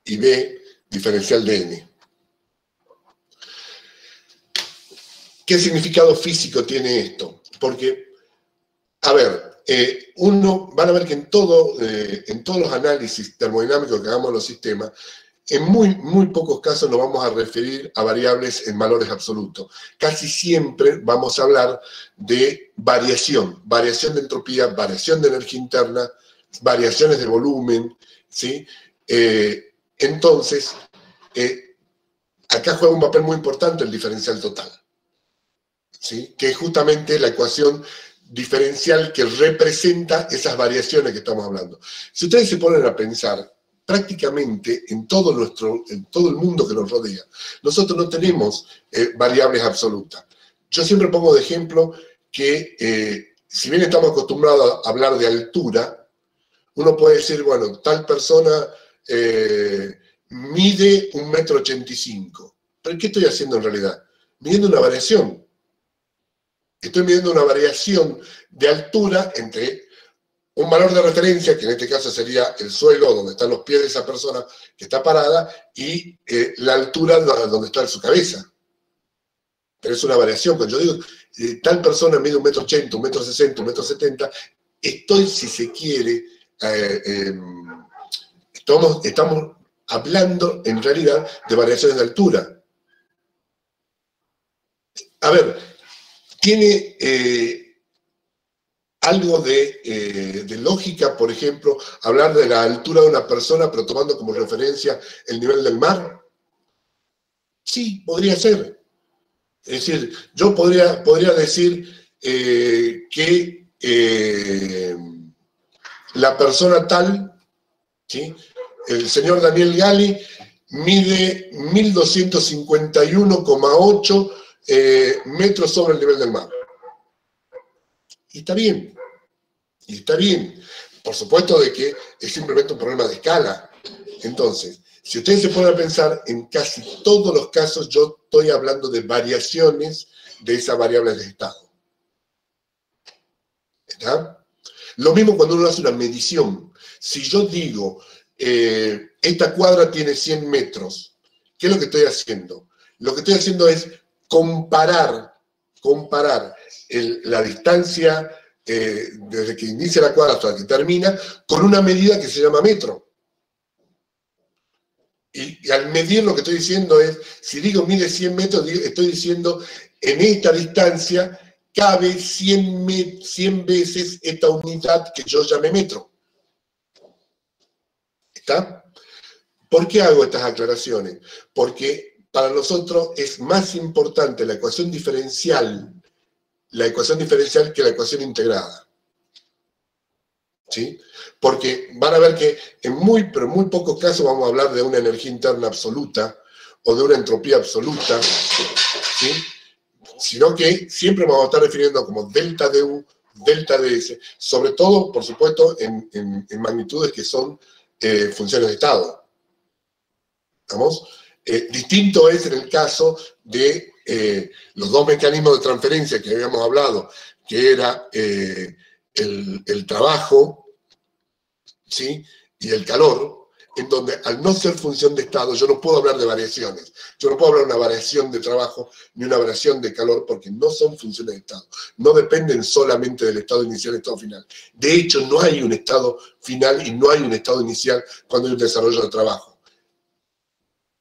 y B diferencial de n. ¿Qué significado físico tiene esto? Porque, a ver, van a ver que en todos los análisis termodinámicos que hagamos de los sistemas, en muy pocos casos nos vamos a referir a variables en valores absolutos. Casi siempre vamos a hablar de variación de entropía, variación de energía interna, variaciones de volumen, ¿sí? Entonces, acá juega un papel muy importante el diferencial total, ¿sí? Que es justamente la ecuación diferencial que representa esas variaciones que estamos hablando. Si ustedes se ponen a pensar, prácticamente en todo el mundo que nos rodea, nosotros no tenemos variables absolutas. Yo siempre pongo de ejemplo que si bien estamos acostumbrados a hablar de altura, uno puede decir, bueno, tal persona mide 1,85 m. ¿Pero qué estoy haciendo en realidad? Midiendo una variación. Estoy midiendo una variación de altura entre un valor de referencia, que en este caso sería el suelo, donde están los pies de esa persona que está parada, y la altura donde está su cabeza. Pero es una variación. Cuando yo digo, tal persona mide 1,80 m, 1,60 m, 1,70 m, estoy, si se quiere, estamos hablando en realidad de variaciones de altura. A ver, tiene algo de lógica, por ejemplo, hablar de la altura de una persona, pero tomando como referencia el nivel del mar. Sí, podría ser. Es decir, yo podría decir que la persona tal, ¿sí? El señor Daniel Gali, mide 1.251,8 metros sobre el nivel del mar. Y está bien. Y está bien. Por supuesto de que es simplemente un problema de escala. Entonces, si ustedes se ponen a pensar, en casi todos los casos yo estoy hablando de variaciones de esa variable de estado. ¿Está? Lo mismo cuando uno hace una medición. Si yo digo, esta cuadra tiene 100 metros, ¿qué es lo que estoy haciendo? Lo que estoy haciendo es comparar la distancia desde que inicia la cuadra hasta que termina con una medida que se llama metro. Y al medir lo que estoy diciendo es, si digo mide 100 metros, estoy diciendo en esta distancia cabe 100 veces esta unidad que yo llamé metro. ¿Está? ¿Por qué hago estas aclaraciones? Porque para nosotros es más importante la ecuación diferencial que la ecuación integrada. ¿Sí? Porque van a ver que en pero muy pocos casos vamos a hablar de una energía interna absoluta o de una entropía absoluta, ¿sí? Sino que siempre vamos a estar refiriendo como delta du, delta ds, sobre todo, por supuesto, en magnitudes que son funciones de estado. ¿Vamos? Distinto es en el caso de los dos mecanismos de transferencia que habíamos hablado, que era el trabajo, ¿sí? Y el calor, en donde al no ser función de estado yo no puedo hablar de variaciones. Yo no puedo hablar de una variación de trabajo ni una variación de calor porque no son funciones de estado. No dependen solamente del estado inicial y estado final. De hecho, no hay un estado final y no hay un estado inicial cuando hay un desarrollo de trabajo.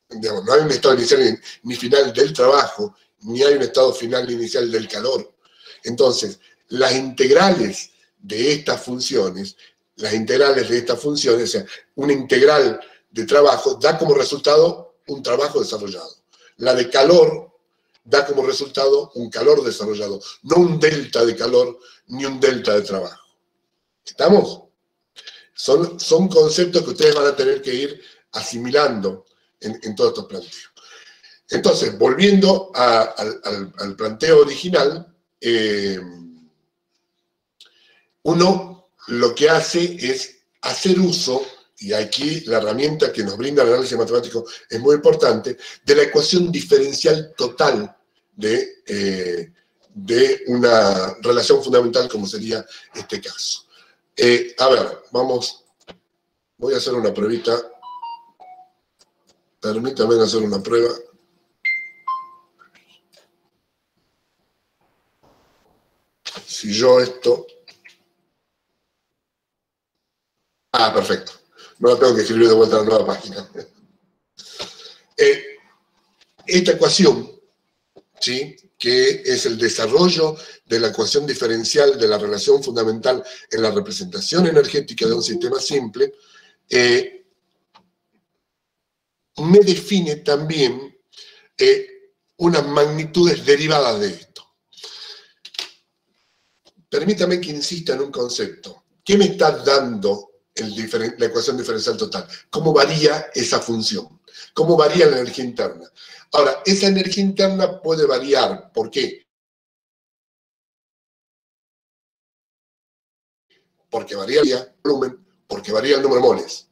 Digamos, no hay un estado inicial ni final del trabajo, ni hay un estado final ni inicial del calor. Entonces, las integrales de estas funciones, o sea, una integral de trabajo da como resultado un trabajo desarrollado. La de calor da como resultado un calor desarrollado, no un delta de calor ni un delta de trabajo. ¿Estamos? Son conceptos que ustedes van a tener que ir asimilando en todos estos planteos. Entonces, volviendo al planteo original, uno lo que hace es hacer uso, y aquí la herramienta que nos brinda el análisis matemático es muy importante, de la ecuación diferencial total de una relación fundamental como sería este caso. A ver, voy a hacer una pruebita. Permítame hacer una prueba. Si yo esto... Ah, perfecto. No la tengo que escribir de vuelta a la nueva página. Esta ecuación, ¿sí?, que es el desarrollo de la ecuación diferencial de la relación fundamental en la representación energética de un sistema simple, me define también unas magnitudes derivadas de esto. Permítame que insista en un concepto. ¿Qué me está dando la ecuación diferencial total? ¿Cómo varía esa función? ¿Cómo varía la energía interna? Ahora, esa energía interna puede variar. ¿Por qué? Porque varía el volumen, porque varía el número de moles.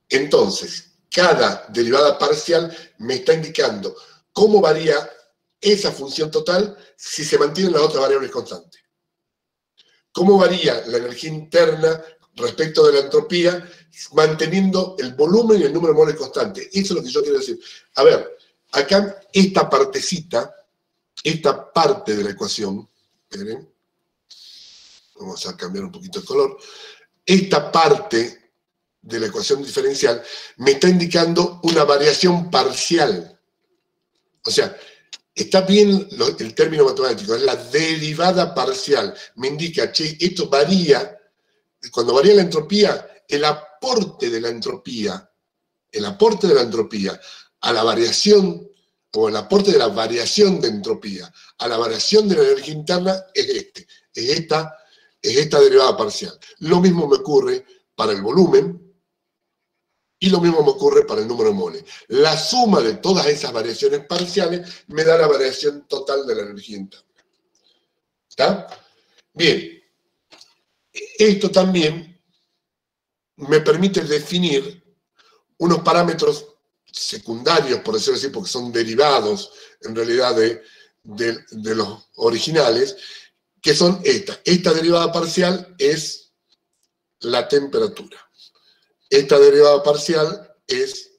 Entonces, cada derivada parcial me está indicando cómo varía esa función total si se mantienen las otras variables constantes. Cómo varía la energía interna respecto de la entropía manteniendo el volumen y el número de moles constante. Eso es lo que yo quiero decir. A ver, acá esta partecita, esta parte de la ecuación, ¿ven? Vamos a cambiar un poquito el color. Esta parte de la ecuación diferencial me está indicando una variación parcial. O sea, está bien el término matemático, es la derivada parcial. Me indica, che, esto varía, cuando varía la entropía, el aporte de la entropía a la variación, o el aporte de la variación de entropía a la variación de la energía interna es esta derivada parcial. Lo mismo me ocurre para el volumen y lo mismo me ocurre para el número de moles. La suma de todas esas variaciones parciales me da la variación total de la energía interna. ¿Está? Bien. Esto también me permite definir unos parámetros secundarios, por decirlo así, porque son derivados en realidad de los originales, que son estas. Esta derivada parcial es la temperatura. Esta derivada parcial es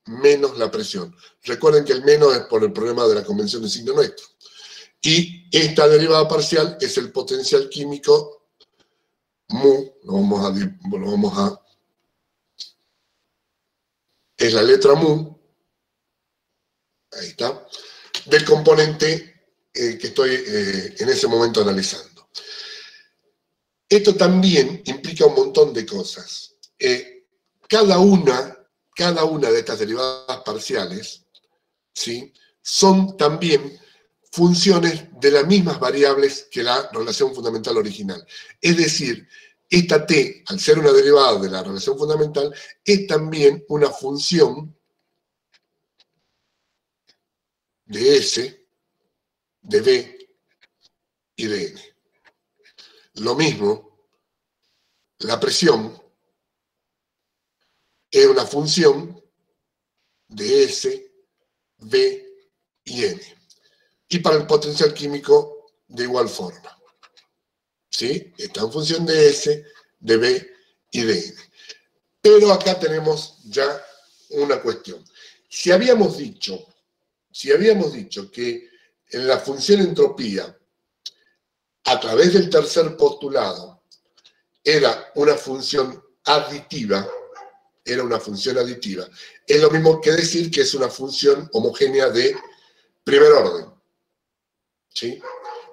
menos la presión. Recuerden que el menos es por el problema de la convención de signo nuestro. Y esta derivada parcial es el potencial químico mu, es la letra mu, ahí está, del componente que estoy en ese momento analizando. Esto también implica un montón de cosas. Cada una de estas derivadas parciales, ¿sí?, son también funciones de las mismas variables que la relación fundamental original. Es decir, esta t, al ser una derivada de la relación fundamental, es también una función de S, de B y de N. Lo mismo, la presión es una función de S, B y N. Y para el potencial químico, de igual forma. ¿Sí? Está en función de S, de B y de N. Pero acá tenemos ya una cuestión. Si habíamos dicho que en la función entropía, a través del tercer postulado, era una función aditiva, es lo mismo que decir que es una función homogénea de primer orden. ¿Sí?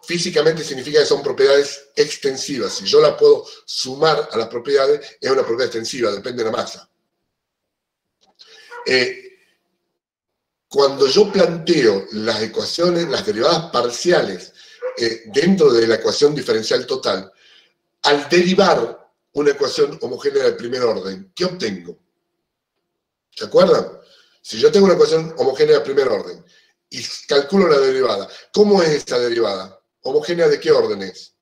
Físicamente significa que son propiedades extensivas. Si yo la puedo sumar a las propiedades, es una propiedad extensiva, depende de la masa. Cuando yo planteo las ecuaciones, las derivadas parciales dentro de la ecuación diferencial total, al derivar una ecuación homogénea de primer orden, ¿qué obtengo? ¿Se acuerdan? Si yo tengo una ecuación homogénea de primer orden y calculo la derivada, ¿cómo es esta derivada? ¿Homogénea de qué orden es?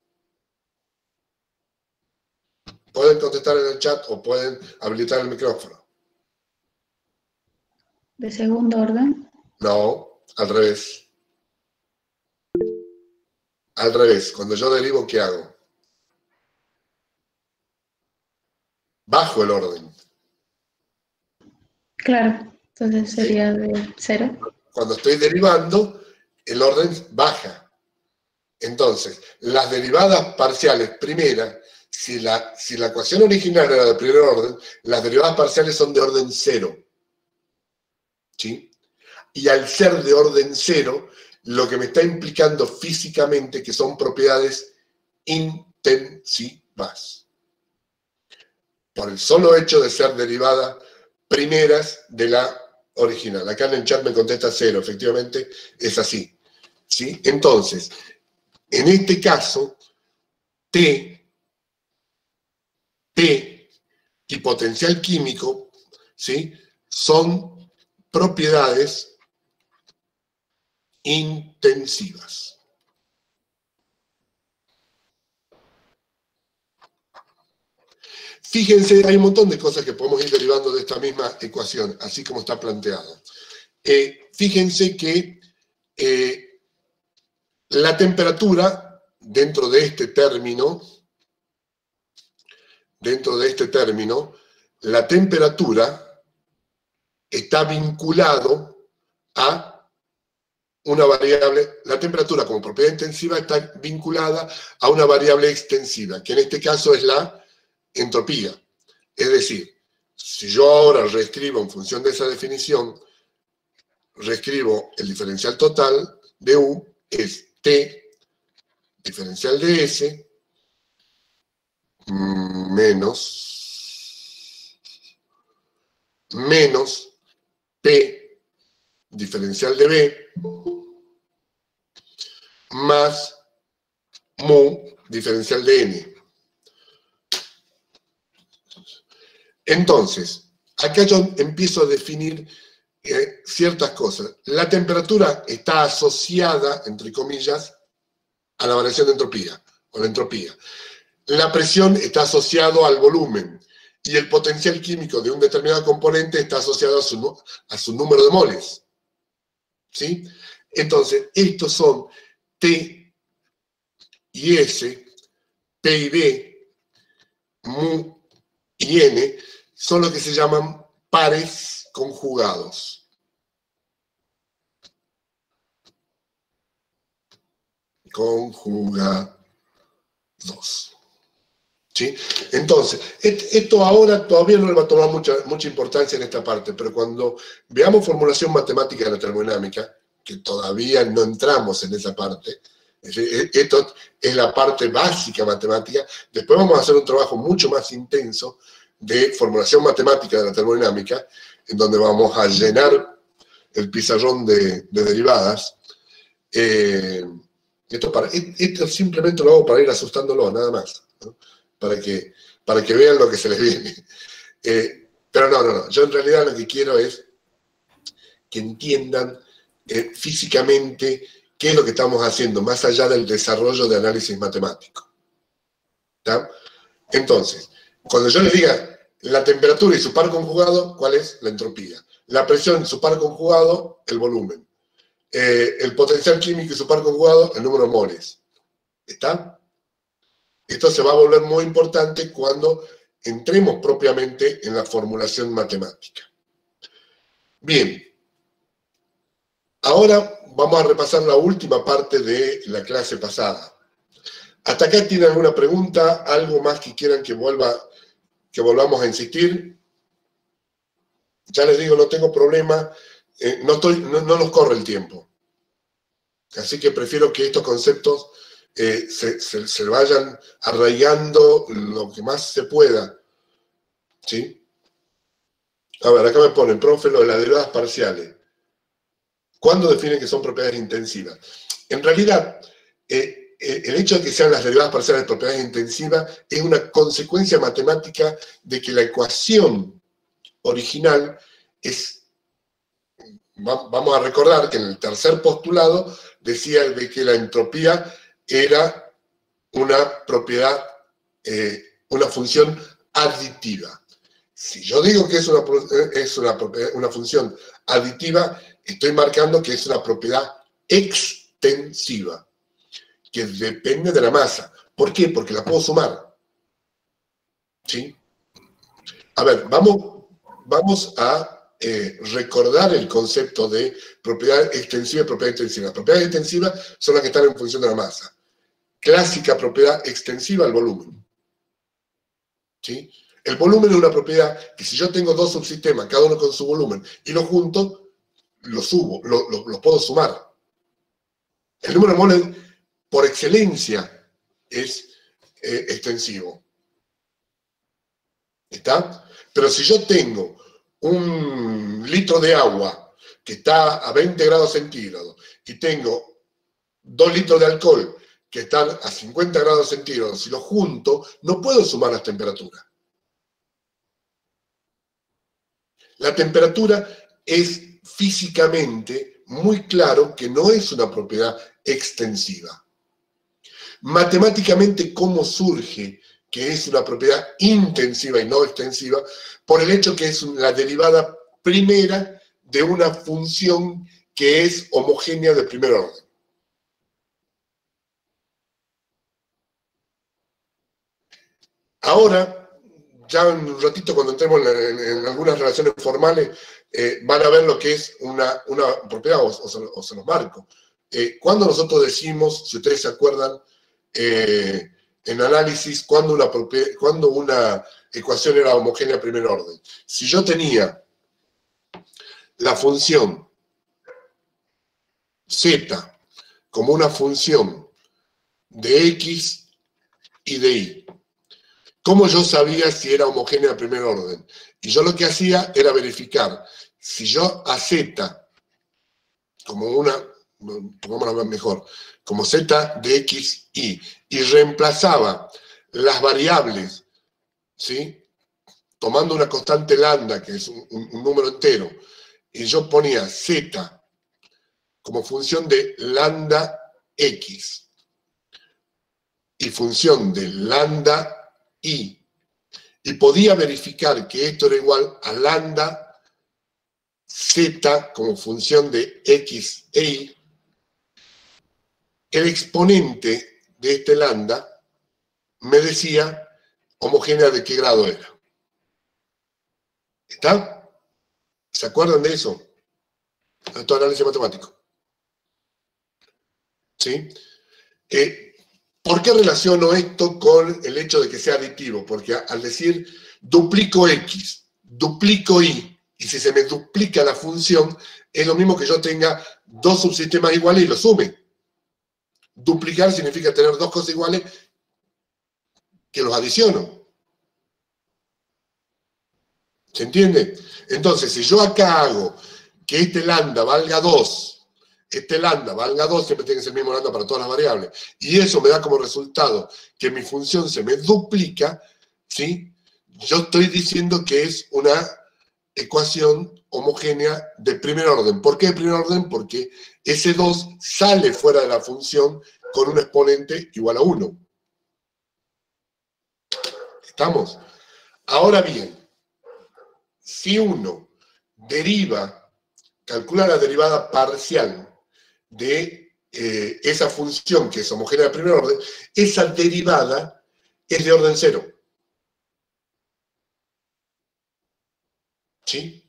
Pueden contestar en el chat o pueden habilitar el micrófono. ¿De segundo orden? No, al revés. Al revés. Cuando yo derivo, ¿qué hago? Bajo el orden. Claro. Entonces sería de 0. Cuando estoy derivando, el orden baja. Entonces, las derivadas parciales primeras, si la ecuación original era de primer orden, las derivadas parciales son de orden 0. ¿Sí? Y al ser de orden 0, lo que me está implicando físicamente que son propiedades intensivas. Por el solo hecho de ser derivadas primeras de la original. Acá en el chat me contesta 0, efectivamente es así. ¿Sí? Entonces, en este caso, T y potencial químico, ¿sí?, son propiedades intensivas. Fíjense, hay un montón de cosas que podemos ir derivando de esta misma ecuación, así como está planteado. Fíjense que la temperatura dentro de este término, la temperatura está vinculado a una variable, la temperatura como propiedad intensiva está vinculada a una variable extensiva, que en este caso es la entropía. Es decir, si yo ahora reescribo en función de esa definición, reescribo el diferencial total de U, es T diferencial de S menos P diferencial de B más mu diferencial de N. Entonces, acá yo empiezo a definir ciertas cosas. La temperatura está asociada, entre comillas, a la variación de entropía, o la entropía. La presión está asociado al volumen, y el potencial químico de un determinado componente está asociado a su número de moles. ¿Sí? Entonces, estos son T y S, P y B, mu y N, son los que se llaman pares conjugados. Conjugados. ¿Sí? Entonces, esto ahora todavía no le va a tomar mucha importancia en esta parte, pero cuando veamos formulación matemática de la termodinámica, que todavía no entramos en esa parte, esto es la parte básica matemática, después vamos a hacer un trabajo mucho más intenso de formulación matemática de la termodinámica, en donde vamos a llenar el pizarrón de derivadas. Esto simplemente lo hago para ir asustándolo, nada más, ¿no? Para que vean lo que se les viene. Pero no, yo en realidad lo que quiero es que entiendan físicamente qué es lo que estamos haciendo, más allá del desarrollo de análisis matemático. ¿Está? Entonces, cuando yo les diga la temperatura y su par conjugado, ¿cuál es? La entropía. La presión y su par conjugado, el volumen. El potencial químico y su par conjugado, el número de moles. ¿Está? Esto se va a volver muy importante cuando entremos propiamente en la formulación matemática. Bien. Ahora vamos a repasar la última parte de la clase pasada. ¿Hasta acá tienen alguna pregunta? ¿Algo más que quieran que volvamos a insistir? Ya les digo, no tengo problema, no nos corre el tiempo. Así que prefiero que estos conceptos se vayan arraigando lo que más se pueda. ¿Sí? A ver, acá me ponen, profe, lo de las derivadas parciales. ¿Cuándo definen que son propiedades intensivas? En realidad, el hecho de que sean las derivadas parciales propiedades intensivas es una consecuencia matemática de que la ecuación original es... Vamos a recordar que en el tercer postulado decía de que la entropía era una propiedad, una función aditiva. Si yo digo que es una función aditiva, estoy marcando que es una propiedad extensiva, que depende de la masa. ¿Por qué? Porque la puedo sumar. ¿Sí? A ver, vamos a recordar el concepto de propiedad extensiva y propiedad intensiva. Las propiedades extensivas son las que están en función de la masa. Clásica propiedad extensiva, el volumen. ¿Sí? El volumen es una propiedad que si yo tengo dos subsistemas, cada uno con su volumen, y los junto, los puedo sumar. El número de moles, por excelencia, es extensivo. ¿Está? Pero si yo tengo un litro de agua que está a 20 grados centígrados y tengo 2 litros de alcohol que están a 50 grados centígrados, si los junto, no puedo sumar las temperaturas. La temperatura es físicamente muy claro que no es una propiedad extensiva. Matemáticamente, ¿cómo surge que es una propiedad intensiva y no extensiva? Por el hecho que es la derivada primera de una función que es homogénea de primer orden. Ahora, ya en un ratito cuando entremos en algunas relaciones formales, van a ver lo que es una propiedad, o se los marco. Cuando nosotros decimos, si ustedes se acuerdan, en análisis, cuando una ecuación era homogénea de primer orden. Si yo tenía la función z como una función de x y de y, ¿cómo yo sabía si era homogénea de primer orden? Y yo lo que hacía era verificar si yo a z como pongámoslo mejor, como z de x, y reemplazaba las variables, ¿sí? Tomando una constante lambda, que es un número entero, y yo ponía z como función de lambda x y función de lambda y podía verificar que esto era igual a lambda z como función de x e y, el exponente de este lambda me decía homogénea de qué grado era. ¿Está? ¿Se acuerdan de eso? Esto es análisis matemático. ¿Sí? ¿Por qué relaciono esto con el hecho de que sea aditivo? Porque al decir duplico x, duplico y si se me duplica la función, es lo mismo que yo tenga dos subsistemas iguales y los sume. Duplicar significa tener dos cosas iguales que los adiciono. ¿Se entiende? Entonces, si yo acá hago que este lambda valga 2, este lambda valga 2, siempre tiene que ser el mismo lambda para todas las variables, y eso me da como resultado que mi función se me duplica, ¿sí? Yo estoy diciendo que es una ecuación homogénea de primer orden. ¿Por qué de primer orden? Porque ese 2 sale fuera de la función con un exponente igual a 1. ¿Estamos? Ahora bien, si uno calcula la derivada parcial de esa función que es homogénea de primer orden, esa derivada es de orden 0. ¿Sí?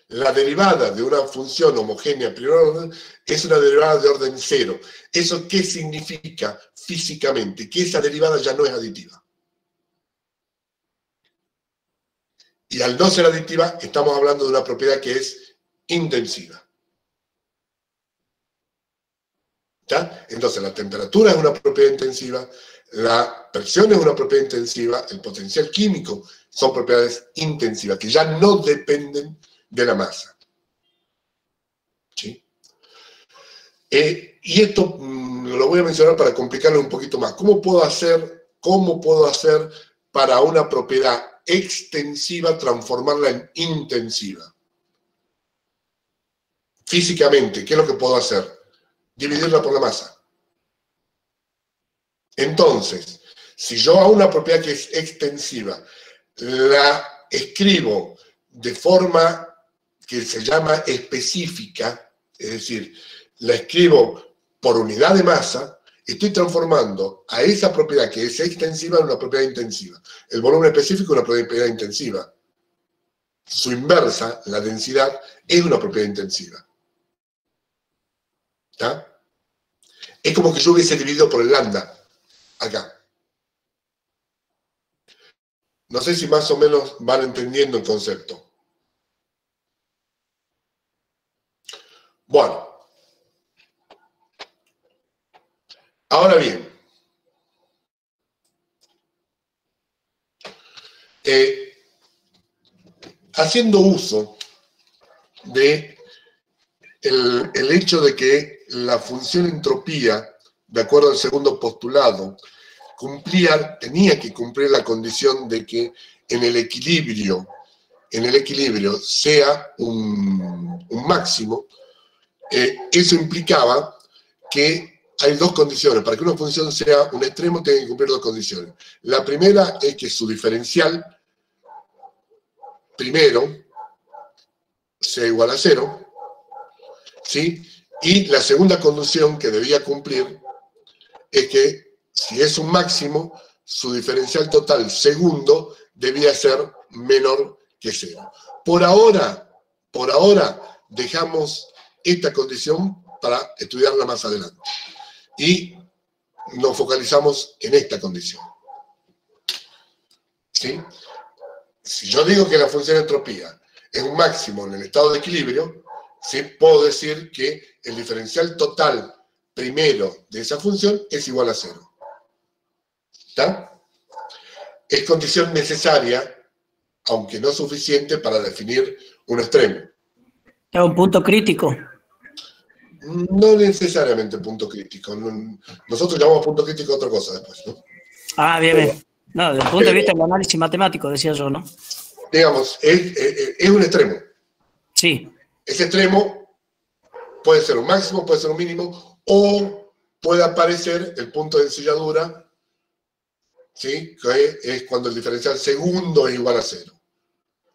La derivada de una función homogénea de primer orden es una derivada de orden 0. ¿Eso qué significa físicamente? Que esa derivada ya no es aditiva. Y al no ser aditiva, estamos hablando de una propiedad que es intensiva. ¿Ya? Entonces, la temperatura es una propiedad intensiva, la presión es una propiedad intensiva, el potencial químico son propiedades intensivas, que ya no dependen de la masa. ¿Sí? Y esto lo voy a mencionar para complicarlo un poquito más. ¿Cómo puedo hacer para una propiedad extensiva transformarla en intensiva? Físicamente, ¿qué es lo que puedo hacer? Dividirla por la masa. Entonces, si yo a una propiedad que es extensiva la escribo de forma que se llama específica, es decir, la escribo por unidad de masa, estoy transformando a esa propiedad que es extensiva en una propiedad intensiva. El volumen específico es una propiedad intensiva. su inversa, la densidad, es una propiedad intensiva. ¿Está? Es como que yo hubiese dividido por el lambda, acá. No sé si más o menos van entendiendo el concepto. Bueno. Ahora bien, haciendo uso de el hecho de que la función entropía, de acuerdo al segundo postulado, tenía que cumplir la condición de que en el equilibrio sea un máximo, eso implicaba que hay dos condiciones. Para que una función sea un extremo, tiene que cumplir dos condiciones. La primera es que su diferencial primero sea igual a 0, ¿sí? Y la segunda condición que debía cumplir es que si es un máximo, su diferencial total segundo debía ser menor que 0. Por ahora dejamos esta condición para estudiarla más adelante. Y nos focalizamos en esta condición. ¿Sí? Si yo digo que la función de entropía es un máximo en el estado de equilibrio, ¿sí? Puedo decir que el diferencial total primero de esa función es igual a 0. ¿Está? Es condición necesaria, aunque no suficiente, para definir un extremo. Es un punto crítico. No necesariamente punto crítico. Nosotros llamamos punto crítico a otra cosa después, ¿no? Ah, bien, bien. No, desde el punto de vista del análisis matemático, decía yo, ¿no? Digamos, es un extremo. Sí. Ese extremo puede ser un máximo, puede ser un mínimo, o puede aparecer el punto de ensilladura, ¿sí? Que es cuando el diferencial segundo es igual a 0.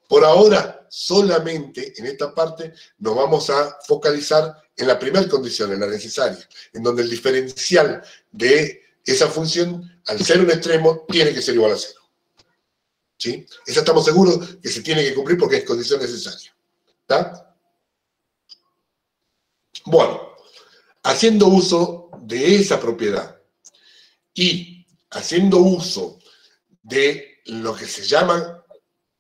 Por ahora, solamente en esta parte nos vamos a focalizar en la primera condición, en la necesaria, en donde el diferencial de esa función, al ser un extremo, tiene que ser igual a 0. ¿Sí? Esa estamos seguros que se tiene que cumplir porque es condición necesaria. ¿Está? Bueno, haciendo uso de esa propiedad y haciendo uso de lo que se llama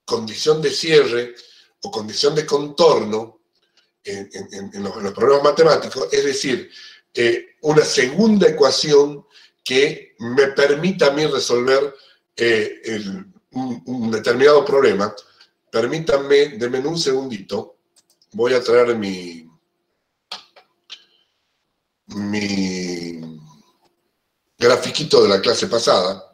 condición de cierre o condición de contorno en los problemas matemáticos, es decir, una segunda ecuación que me permita a mí resolver un determinado problema. Permítanme, denme un segundito, voy a traer mi grafiquito de la clase pasada.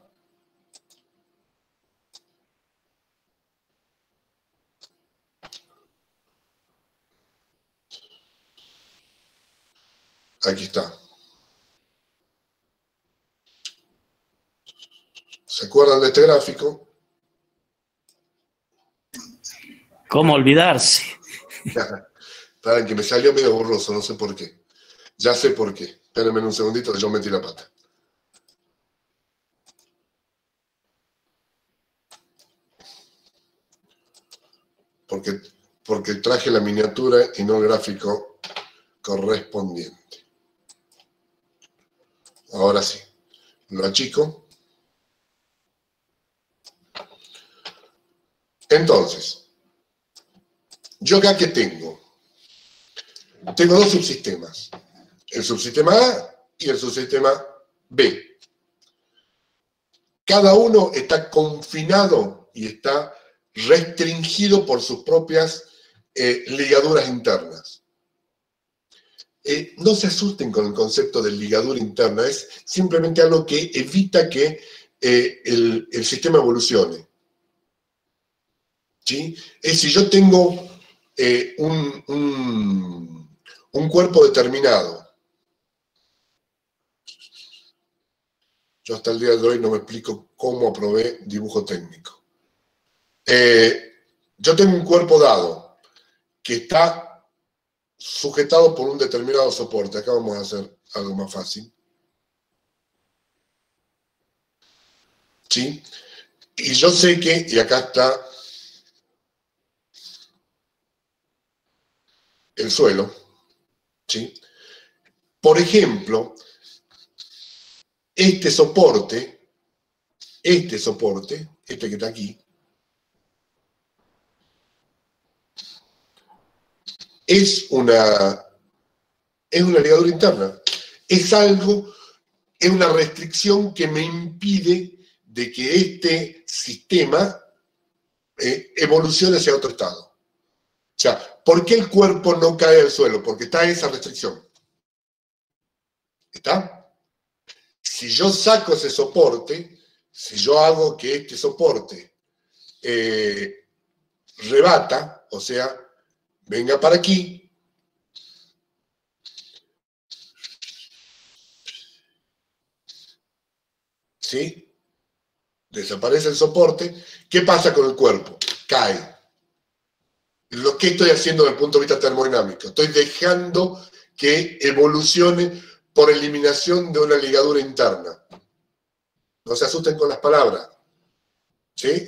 Aquí está. ¿Se acuerdan de este gráfico? ¿Cómo olvidarse? Saben que me salió medio borroso, no sé por qué. Ya sé por qué. Espérenme un segundito que yo metí la pata. Porque traje la miniatura y no el gráfico correspondiente. Ahora sí. Lo achico. Entonces, ¿yo acá qué tengo? Tengo dos subsistemas. El subsistema A y el subsistema B. Cada uno está confinado y está restringido por sus propias ligaduras internas. No se asusten con el concepto de ligadura interna, es simplemente algo que evita que el sistema evolucione. ¿Sí? Es si yo tengo un cuerpo determinado. Yo hasta el día de hoy no me explico cómo aprobé dibujo técnico. Yo tengo un cuerpo dado que está sujetado por un determinado soporte. Acá vamos a hacer algo más fácil. ¿Sí? Y yo sé que, y acá está el suelo, ¿sí? Por ejemplo, este soporte, este que está aquí, es una ligadura interna. Es una restricción que me impide de que este sistema evolucione hacia otro estado. O sea, ¿por qué el cuerpo no cae al suelo? Porque está esa restricción. ¿Está? Si yo saco ese soporte, si yo hago que este soporte rebata, o sea, venga para aquí, ¿sí? Desaparece el soporte, ¿qué pasa con el cuerpo? Cae. Lo que estoy haciendo desde el punto de vista termodinámico, estoy dejando que evolucione por eliminación de una ligadura interna. No se asusten con las palabras. ¿Sí?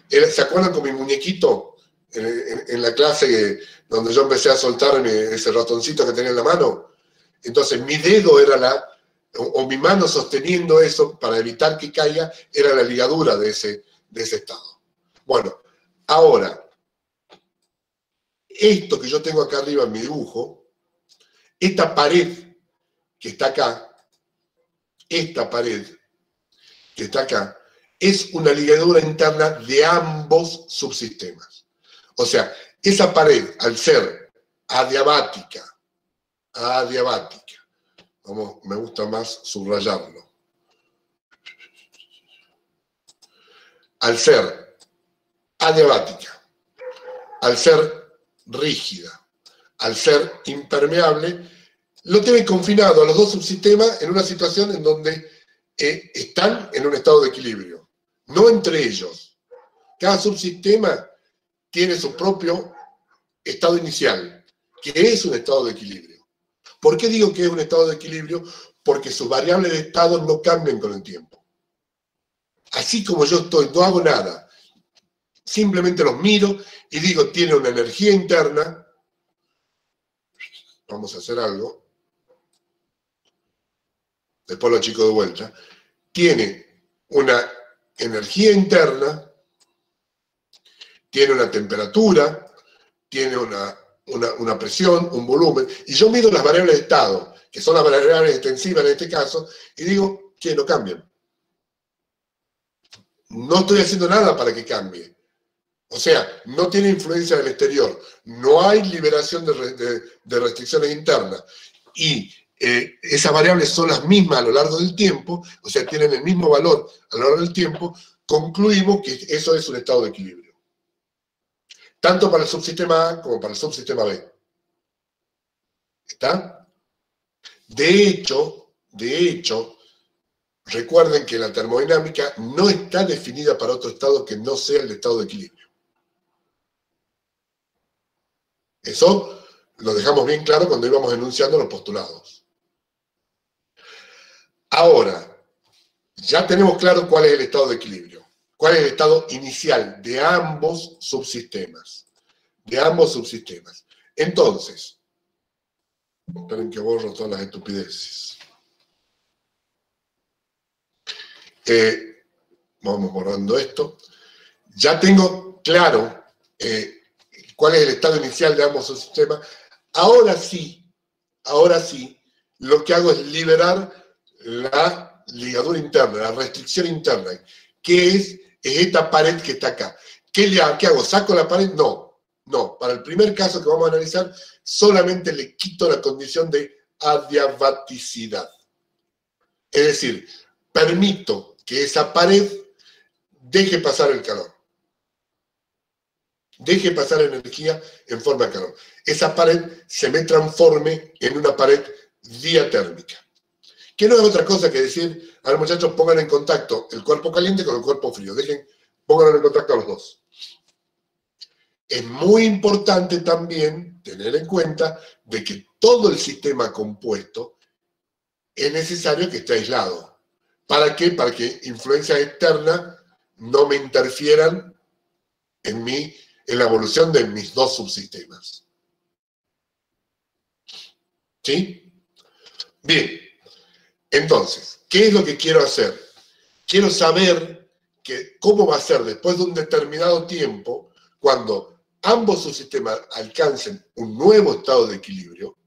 ¿Se acuerdan con mi muñequito en la clase donde yo empecé a soltar ese ratoncito que tenía en la mano? Entonces mi dedo era o mi mano sosteniendo eso para evitar que caiga, era la ligadura de ese estado. Bueno, ahora, esto que yo tengo acá arriba en mi dibujo, esta pared que está acá, esta pared que está acá, es una ligadura interna de ambos subsistemas. O sea, esa pared, al ser adiabática, me gusta más subrayarlo, al ser adiabática, al ser rígida, al ser impermeable, lo tiene confinado a los dos subsistemas en una situación en donde están en un estado de equilibrio, no entre ellos. Cada subsistema tiene su propio estado inicial, que es un estado de equilibrio. ¿Por qué digo que es un estado de equilibrio? Porque sus variables de estado no cambian con el tiempo. Así como yo estoy, no hago nada, simplemente los miro y digo, tiene una energía interna, vamos a hacer algo, después lo achico de vuelta, tiene una energía interna, tiene una temperatura, tiene una presión, un volumen, y yo mido las variables de estado, que son las variables extensivas en este caso, y digo que no cambian. No estoy haciendo nada para que cambie. O sea, no tiene influencia del exterior, no hay liberación de restricciones internas, y esas variables son las mismas a lo largo del tiempo, o sea, tienen el mismo valor a lo largo del tiempo, concluimos que eso es un estado de equilibrio. Tanto para el subsistema A como para el subsistema B. ¿Está? De hecho, recuerden que la termodinámica no está definida para otro estado que no sea el estado de equilibrio. Eso lo dejamos bien claro cuando íbamos enunciando los postulados. Ahora, ya tenemos claro cuál es el estado de equilibrio, cuál es el estado inicial de ambos subsistemas. Entonces, esperen que borro todas las estupideces. Vamos borrando esto. Ya tengo claro cuál es el estado inicial de ambos subsistemas. Ahora sí, lo que hago es liberar la ligadura interna, la restricción interna, que es esta pared que está acá. ¿Qué hago? ¿Saco la pared? No, para el primer caso que vamos a analizar, solamente le quito la condición de adiabaticidad. Es decir, permito que esa pared deje pasar el calor. Deje pasar energía en forma de calor. Esa pared se me transforme en una pared diatérmica. Que no es otra cosa que decir, a los muchachos pongan en contacto el cuerpo caliente con el cuerpo frío. Pónganlo en contacto a los dos. Es muy importante también tener en cuenta de que todo el sistema compuesto es necesario que esté aislado. ¿Para qué? Para que influencias externas no me interfieran en la evolución de mis dos subsistemas. ¿Sí? Bien. Entonces, ¿qué es lo que quiero hacer? Quiero saber cómo va a ser después de un determinado tiempo, cuando ambos subsistemas alcancen un nuevo estado de equilibrio,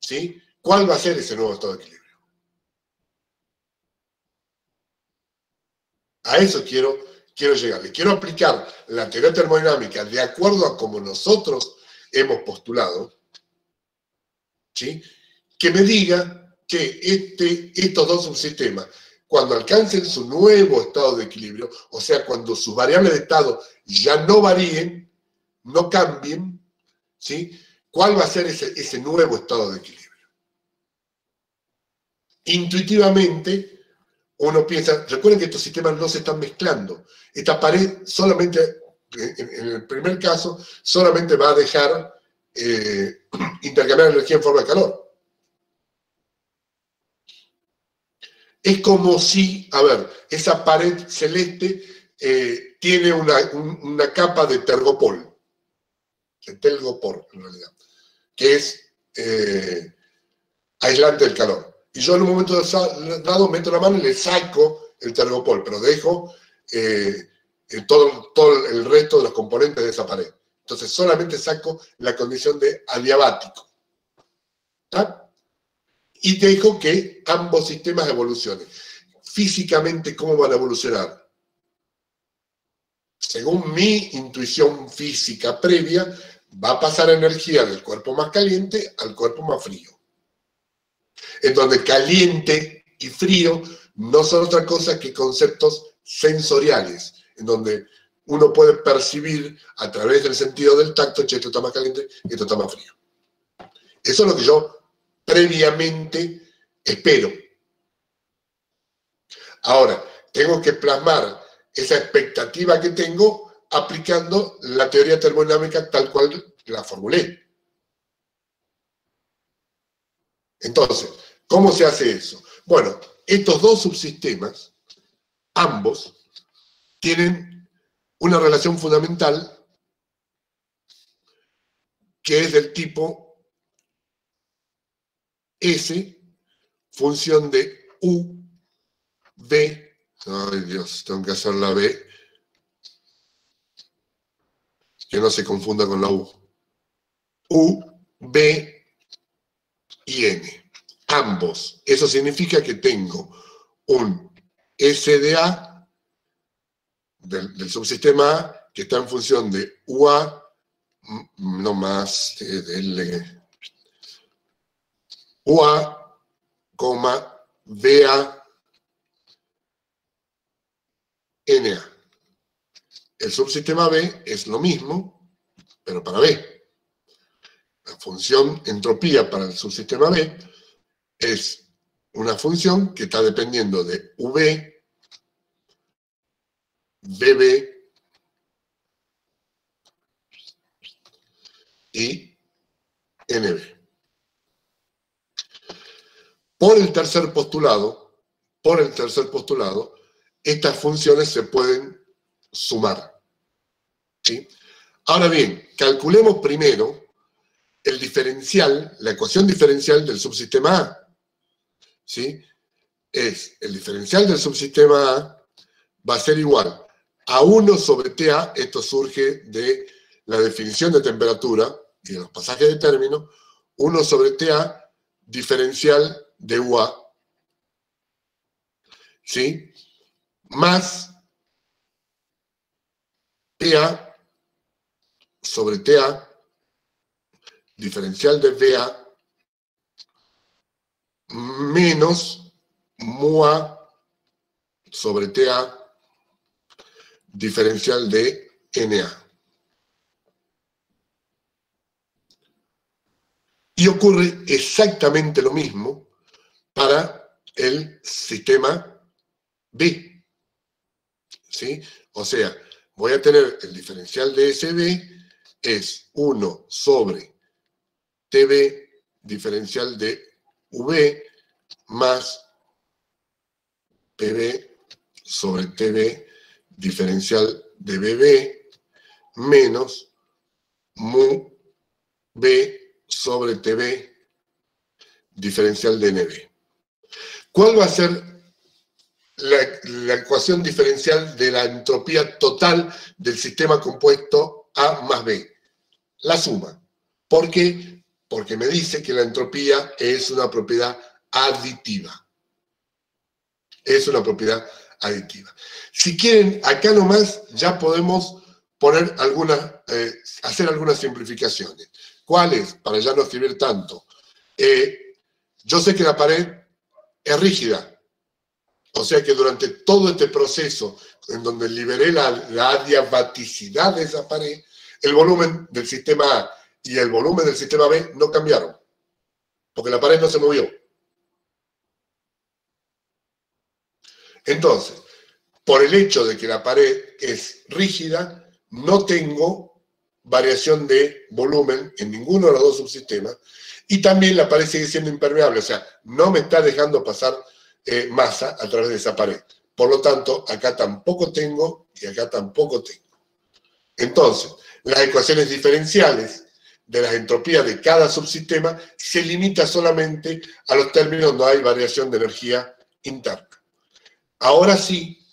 ¿sí? ¿Cuál va a ser ese nuevo estado de equilibrio? A eso quiero llegar. Le quiero aplicar la teoría termodinámica de acuerdo a como nosotros hemos postulado, ¿sí? Que me diga que estos dos subsistemas, cuando alcancen su nuevo estado de equilibrio, o sea, cuando sus variables de estado ya no varíen, no cambien, ¿sí? ¿Cuál va a ser ese nuevo estado de equilibrio? Intuitivamente, uno piensa, recuerden que estos sistemas no se están mezclando. Esta pared solamente, en el primer caso, solamente va a dejar intercambiar energía en forma de calor. Es como si, a ver, esa pared celeste tiene una capa de tergopol, de telgopor en realidad, que es aislante del calor. Y yo en un momento dado meto la mano y le saco el tergopol, pero dejo todo el resto de los componentes de esa pared. Entonces solamente saco la condición de adiabático. ¿Está? Y dejo que ambos sistemas evolucionen. Físicamente, ¿cómo van a evolucionar? Según mi intuición física previa, va a pasar energía del cuerpo más caliente al cuerpo más frío. En donde caliente y frío no son otra cosa que conceptos sensoriales, en donde uno puede percibir a través del sentido del tacto, che, esto está más caliente y esto está más frío. Eso es lo que yo previamente espero. Ahora, tengo que plasmar esa expectativa que tengo aplicando la teoría termodinámica tal cual la formulé. Entonces, ¿cómo se hace eso? Bueno, estos dos subsistemas, ambos, tienen una relación fundamental que es del tipo S, función de U, B, ay Dios, tengo que hacer la B, que no se confunda con la U. U, B y N. Ambos. Eso significa que tengo un SDA del subsistema A que está en función de UA, no más del UA, BA, NA. El subsistema B es lo mismo, pero para B. La función entropía para el subsistema B es una función que está dependiendo de V, BB y NB. Por el tercer postulado, estas funciones se pueden sumar. ¿Sí? Ahora bien, calculemos primero el diferencial, la ecuación diferencial del subsistema A. ¿Sí? El diferencial del subsistema A va a ser igual a 1 sobre TA, esto surge de la definición de temperatura y de los pasajes de término, 1 sobre TA diferencial de UA, ¿sí? Más TA sobre TA diferencial de VA menos MUA sobre TA diferencial de NA. Y ocurre exactamente lo mismo para el sistema B. ¿Sí? O sea, voy a tener el diferencial de SB es 1 sobre TB diferencial de V más PB sobre TB diferencial de BB menos mu B sobre TB diferencial de NB. ¿Cuál va a ser la ecuación diferencial de la entropía total del sistema compuesto A más B? La suma. ¿Por qué? Porque me dice que la entropía es una propiedad aditiva. Es una propiedad aditiva. Si quieren, acá nomás ya podemos poner hacer algunas simplificaciones. ¿Cuáles? Para ya no escribir tanto. Yo sé que la pared es rígida. O sea que durante todo este proceso en donde liberé la adiabaticidad de esa pared, el volumen del sistema A y el volumen del sistema B no cambiaron. Porque la pared no se movió. Entonces, por el hecho de que la pared es rígida, no tengo variación de volumen en ninguno de los dos subsistemas, y también la pared sigue siendo impermeable, o sea, no me está dejando pasar masa a través de esa pared. Por lo tanto, acá tampoco tengo y acá tampoco tengo. Entonces, las ecuaciones diferenciales de las entropías de cada subsistema se limita solamente a los términos donde hay variación de energía interna. Ahora sí,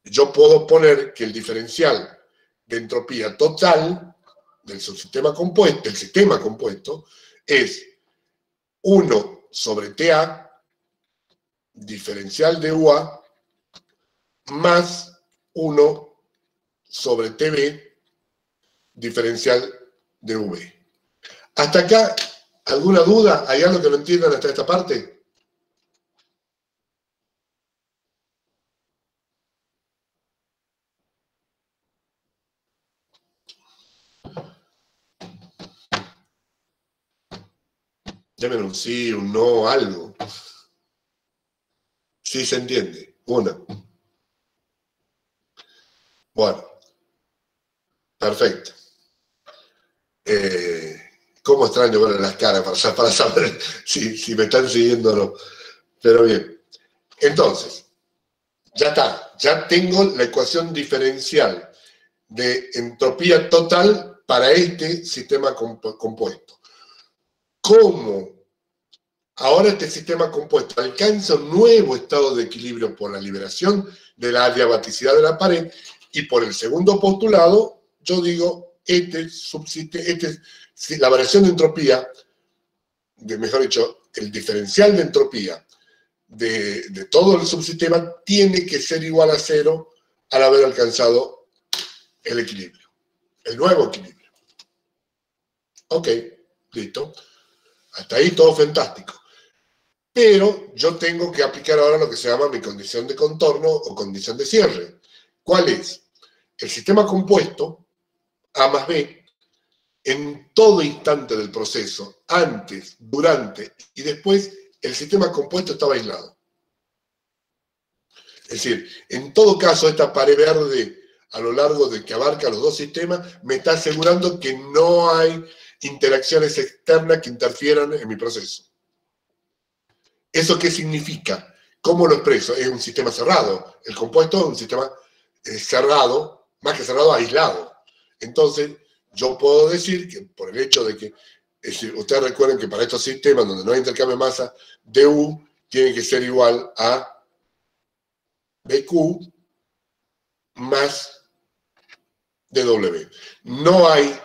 yo puedo poner que el diferencial de entropía total del subsistema compuesto, del sistema compuesto, es 1 sobre TA, diferencial de UA, más 1 sobre TB, diferencial de V. ¿Hasta acá alguna duda? ¿Hay algo que no entiendan hasta esta parte? Llámenme un sí, un no, algo. Sí se entiende. Una. Bueno. Perfecto. ¿Cómo extraño ver las caras para saber si me están siguiendo o no? Pero bien. Entonces, ya está. Ya tengo la ecuación diferencial de entropía total para este sistema compuesto. ¿Cómo ahora este sistema compuesto alcanza un nuevo estado de equilibrio por la liberación de la adiabaticidad de la pared? Y por el segundo postulado, yo digo, la variación de entropía, mejor dicho, el diferencial de entropía de todo el subsistema tiene que ser igual a 0 al haber alcanzado el equilibrio, el nuevo equilibrio. Ok, listo. Hasta ahí todo fantástico. Pero yo tengo que aplicar ahora lo que se llama mi condición de contorno o condición de cierre. ¿Cuál es? El sistema compuesto, A más B, en todo instante del proceso, antes, durante y después, el sistema compuesto estaba aislado. Es decir, en todo caso, esta pared verde a lo largo de que abarca los dos sistemas me está asegurando que no hay interacciones externas que interfieran en mi proceso. ¿Eso qué significa? ¿Cómo lo expreso? Es un sistema cerrado. El compuesto es un sistema cerrado, más que cerrado, aislado. Entonces, yo puedo decir que por el hecho de que, ustedes recuerden que para estos sistemas donde no hay intercambio de masa, du tiene que ser igual a BQ más dW. No hay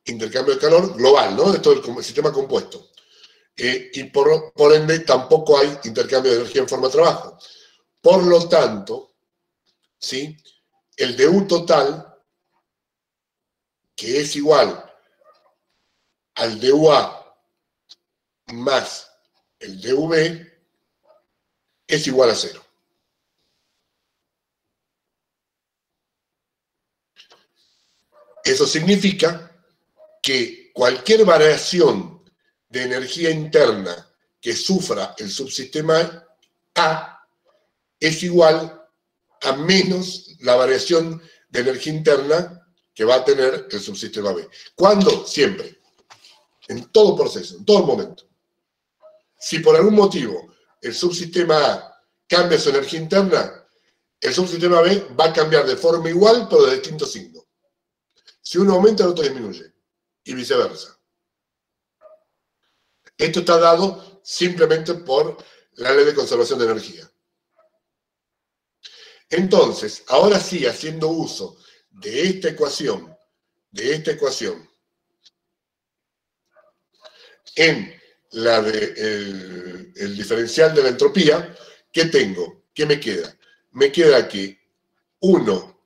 intercambio de calor global, ¿no? De todo el sistema compuesto. Y por ende tampoco hay intercambio de energía en forma de trabajo. Por lo tanto, ¿sí? El du total, que es igual al dUA más el dV, es igual a 0. Eso significa que cualquier variación de energía interna que sufra el subsistema A es igual a menos la variación de energía interna que va a tener el subsistema B. ¿Cuándo? Siempre. En todo proceso, en todo momento. Si por algún motivo el subsistema A cambia su energía interna, el subsistema B va a cambiar de forma igual, pero de distinto signo. Si uno aumenta, el otro disminuye. y viceversa. Esto está dado simplemente por la ley de conservación de energía. Entonces, ahora sí, haciendo uso de esta ecuación, en la de el diferencial de la entropía, ¿qué tengo? ¿Qué me queda? Me queda que 1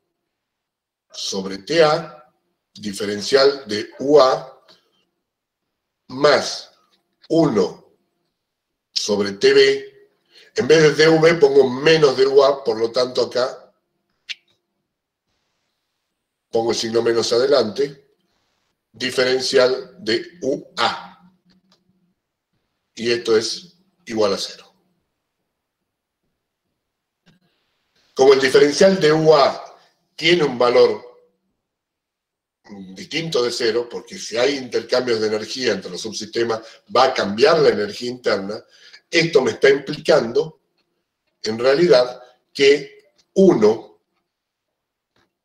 sobre TA, diferencial de UA, más 1 sobre TB. En vez de dV pongo menos de UA, por lo tanto acá pongo el signo menos adelante, diferencial de UA. Y esto es igual a 0. Como el diferencial de UA tiene un valor distinto de 0, porque si hay intercambios de energía entre los subsistemas, va a cambiar la energía interna, esto me está implicando, en realidad, que 1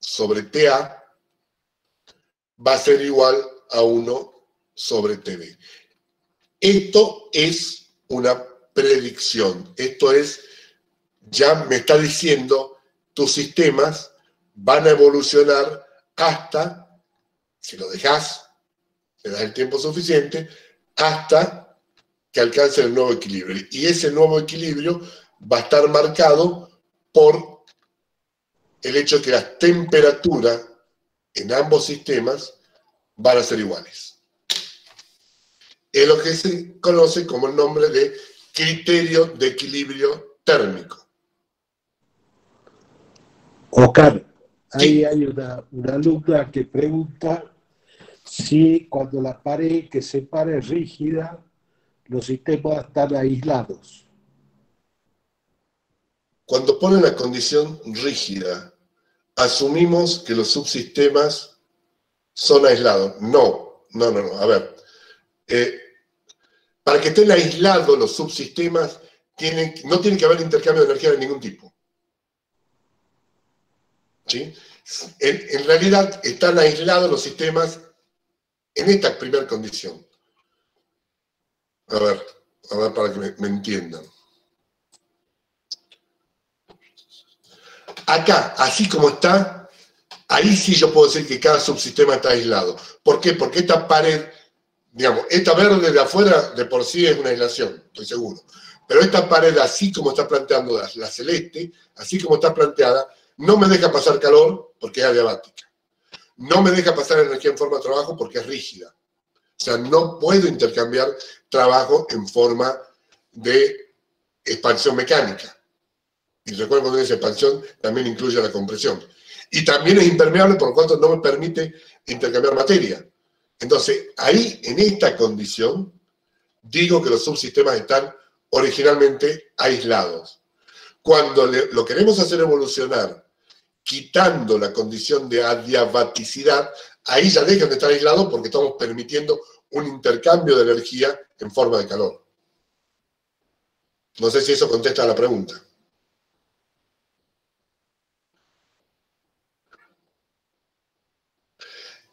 sobre TA va a ser igual a 1 sobre TB. Esto es una predicción. Esto es, ya me está diciendo, tus sistemas van a evolucionar hasta, si lo dejas, le das el tiempo suficiente, hasta que alcance el nuevo equilibrio. Y ese nuevo equilibrio va a estar marcado por el hecho de que las temperaturas en ambos sistemas van a ser iguales. Es lo que se conoce como el nombre de criterio de equilibrio térmico. Oscar, Sí. ahí hay una alumna que pregunta si cuando la pared que separa es rígida, los sistemas están aislados. Cuando ponen la condición rígida, asumimos que los subsistemas son aislados. No. A ver. Para que estén aislados los subsistemas, no tiene que haber intercambio de energía de ningún tipo. ¿Sí? En realidad están aislados los sistemas en esta primera condición. A ver para que me entiendan. Acá, así como está, ahí sí yo puedo decir que cada subsistema está aislado. ¿Por qué? Porque esta pared, digamos, esta verde de afuera de por sí es una aislación, estoy seguro. Pero esta pared, así como está planteando la celeste, así como está planteada, no me deja pasar calor porque es adiabática. No me deja pasar energía en forma de trabajo porque es rígida. O sea, no puedo intercambiar trabajo en forma de expansión mecánica. Y recuerden, cuando dice expansión, también incluye la compresión. Y también es impermeable, por lo tanto no me permite intercambiar materia. Entonces, ahí, en esta condición, digo que los subsistemas están originalmente aislados. Cuando lo queremos hacer evolucionar, quitando la condición de adiabaticidad, ahí ya dejan de estar aislados porque estamos permitiendo un intercambio de energía en forma de calor. No sé si eso contesta a la pregunta.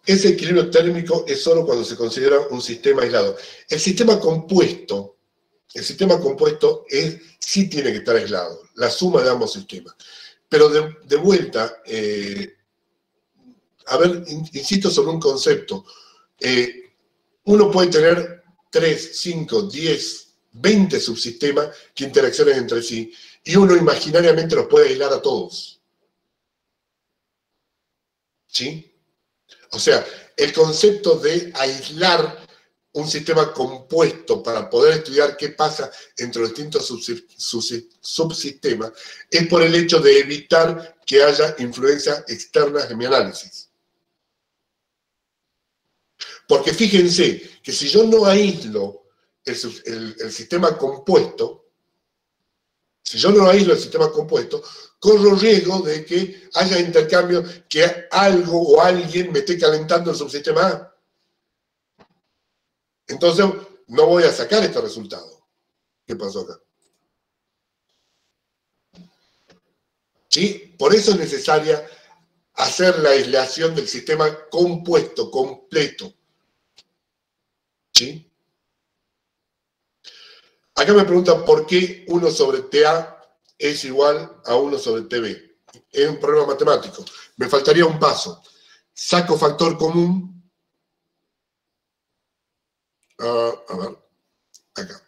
Ese equilibrio térmico es solo cuando se considera un sistema aislado. El sistema compuesto sí tiene que estar aislado, la suma de ambos sistemas. Pero de vuelta, insisto sobre un concepto. Uno puede tener 3, 5, 10, 20 subsistemas que interaccionan entre sí, y uno imaginariamente los puede aislar a todos. ¿Sí? O sea, el concepto de aislar un sistema compuesto para poder estudiar qué pasa entre los distintos subsistemas es por el hecho de evitar que haya influencias externas en mi análisis. Porque fíjense que si yo no aíslo el sistema compuesto, corro riesgo de que haya intercambio, que algo o alguien me esté calentando el subsistema A. Entonces, no voy a sacar este resultado. ¿Qué pasó acá? ¿Sí? Por eso es necesaria hacer la aislación del sistema compuesto, completo. ¿Sí? Acá me preguntan por qué 1 sobre TA es igual a 1 sobre TB. Es un problema matemático. Me faltaría un paso. Saco factor común. A ver, acá.